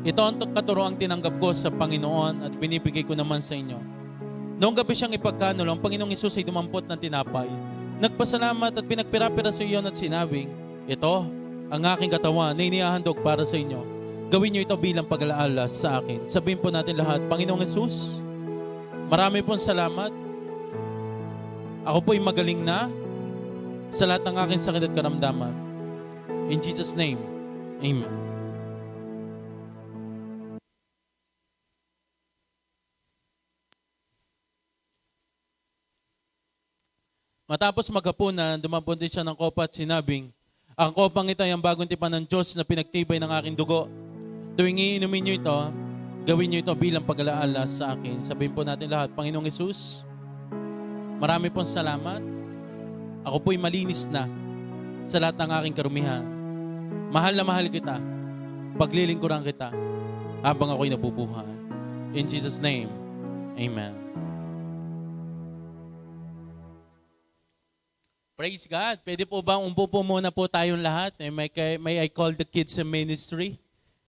S1: Ito ang katuroang tinanggap ko sa Panginoon at binibigay ko naman sa inyo. Noong gabi siyang ipagkanulo, ang Panginoong Isus ay dumampot ng tinapay. Nagpasalamat at pinagpira-pira sa iyon at sinabing, ito ang aking katawan na inihahandog para sa inyo. Gawin niyo ito bilang pag-alaala sa akin. Sabihin po natin lahat, Panginoong Isus, marami pong salamat. Ako po'y magaling na sa lahat ng aking sakit at karamdaman. In Jesus' name, Amen. Matapos maghapunan, dumampot din siya ng kopa at sinabing, ang kopang ito ay ang bagong tipan ng Diyos na pinagtibay ng aking dugo. Tuwing iinumin niyo ito, gawin niyo ito bilang pag-alaala sa akin. Sabihin po natin lahat, Panginoong Hesus, marami pong salamat. Ako po'y malinis na sa lahat ng aking karumihan. Mahal na mahal kita. Paglilingkuran kita habang ako'y nabubuhay. In Jesus' name, Amen. Praise God. Pwede po bang umpo po muna po tayong lahat? May I call the kids in ministry?